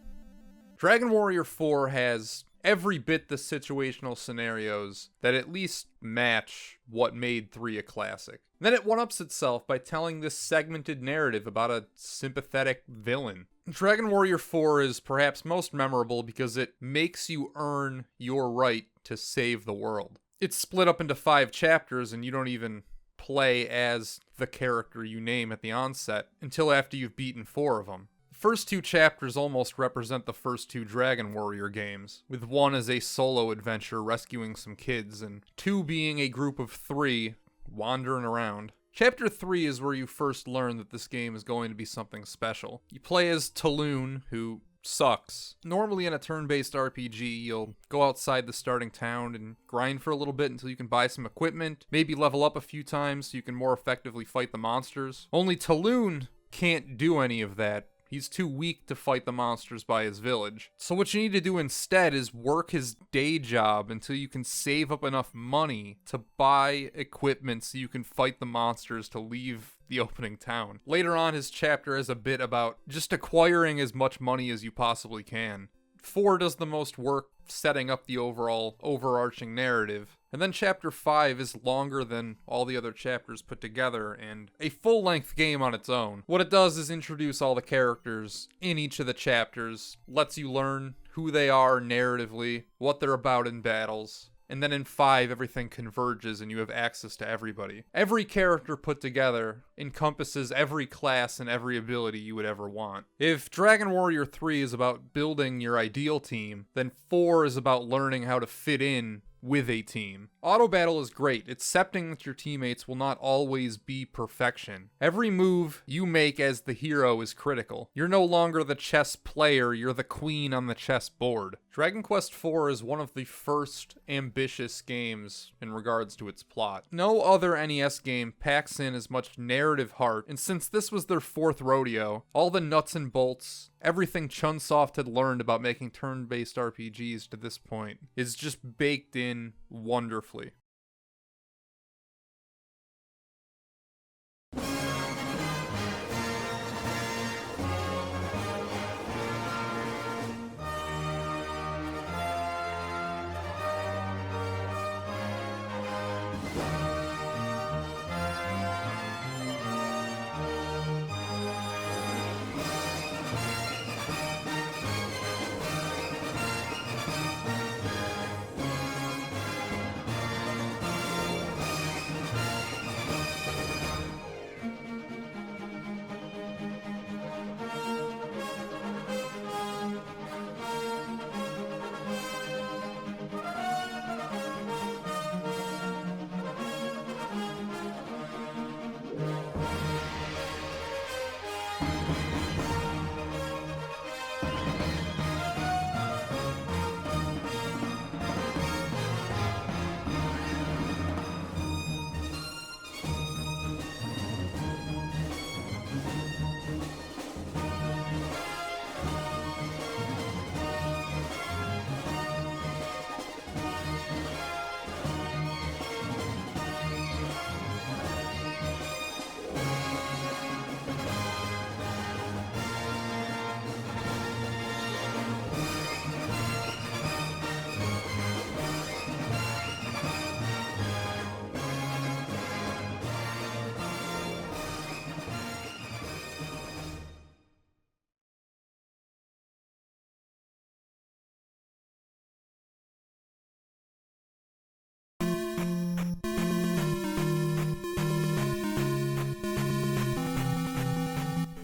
Dragon Warrior 4 has every bit the situational scenarios that at least match what made 3 a classic. Then it one-ups itself by telling this segmented narrative about a sympathetic villain. Dragon Warrior 4 is perhaps most memorable because it makes you earn your right to save the world. It's split up into 5 chapters and you don't even play as the character you name at the onset until after you've beaten 4 of them. The first 2 chapters almost represent the first 2 Dragon Warrior games, with 1 as a solo adventure rescuing some kids, and 2 being a group of 3 wandering around. Chapter 3 is where you first learn that this game is going to be something special. You play as Taloon, who sucks. Normally in a turn-based RPG, you'll go outside the starting town and grind for a little bit until you can buy some equipment, maybe level up a few times so you can more effectively fight the monsters. Only Taloon can't do any of that. He's too weak to fight the monsters by his village. So what you need to do instead is work his day job until you can save up enough money to buy equipment so you can fight the monsters to leave the opening town. Later on, his chapter is a bit about just acquiring as much money as you possibly can. 4 does the most work setting up the overall overarching narrative. And then chapter 5 is longer than all the other chapters put together and a full-length game on its own. What it does is introduce all the characters in each of the chapters, lets you learn who they are narratively, what they're about in battles, and then in 5 everything converges and you have access to everybody. Every character put together encompasses every class and every ability you would ever want. If Dragon Warrior 3 is about building your ideal team, then 4 is about learning how to fit in with a team. Auto battle is great, accepting that your teammates will not always be perfection. Every move you make as the hero is critical. You're no longer the chess player, you're the queen on the chess board. Dragon Quest IV is one of the first ambitious games in regards to its plot. No other NES game packs in as much narrative heart, and since this was their 4th rodeo, all the nuts and bolts, everything Chunsoft had learned about making turn-based RPGs to this point is just baked in wonderfully.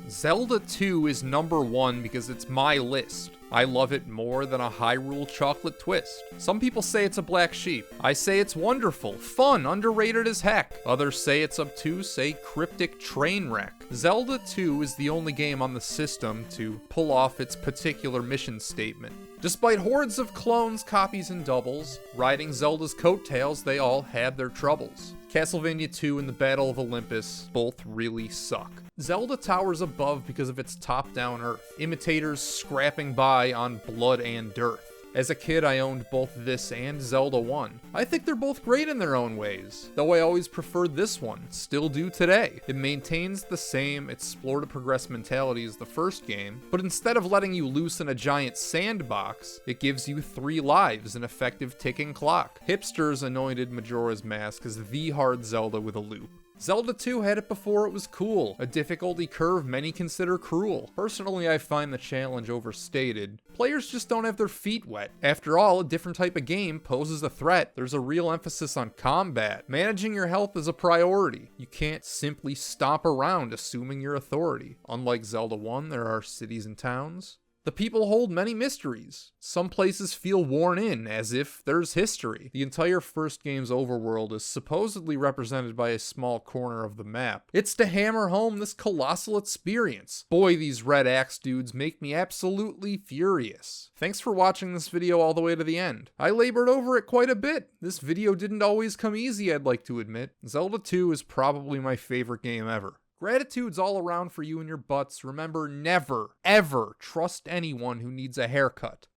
Zelda 2 is number 1 because it's my list. I love it more than a Hyrule Chocolate Twist. Some people say it's a black sheep. I say it's wonderful, fun, underrated as heck. Others say it's obtuse, a cryptic train wreck. Zelda 2 is the only game on the system to pull off its particular mission statement. Despite hordes of clones, copies, and doubles, riding Zelda's coattails, they all had their troubles. Castlevania 2 and the Battle of Olympus both really suck. Zelda towers above because of its top-down Earth, imitators scrapping by on blood and dearth. As a kid, I owned both this and Zelda 1. I think they're both great in their own ways, though I always preferred this one, still do today. It maintains the same explore to progress mentality as the first game, but instead of letting you loose in a giant sandbox, it gives you 3 lives, an effective ticking clock. Hipsters anointed Majora's Mask as the hard Zelda with a loop. Zelda 2 had it before it was cool, a difficulty curve many consider cruel. Personally, I find the challenge overstated. Players just don't have their feet wet. After all, a different type of game poses a threat. There's a real emphasis on combat. Managing your health is a priority. You can't simply stomp around assuming your authority. Unlike Zelda 1, there are cities and towns. The people hold many mysteries. Some places feel worn in, as if there's history. The entire first game's overworld is supposedly represented by a small corner of the map. It's to hammer home this colossal experience. Boy, these Red Axe dudes make me absolutely furious. Thanks for watching this video all the way to the end. I labored over it quite a bit. This video didn't always come easy, I'd like to admit. Zelda 2 is probably my favorite game ever. Gratitude's all around for you and your butts. Remember, never, ever trust anyone who needs a haircut.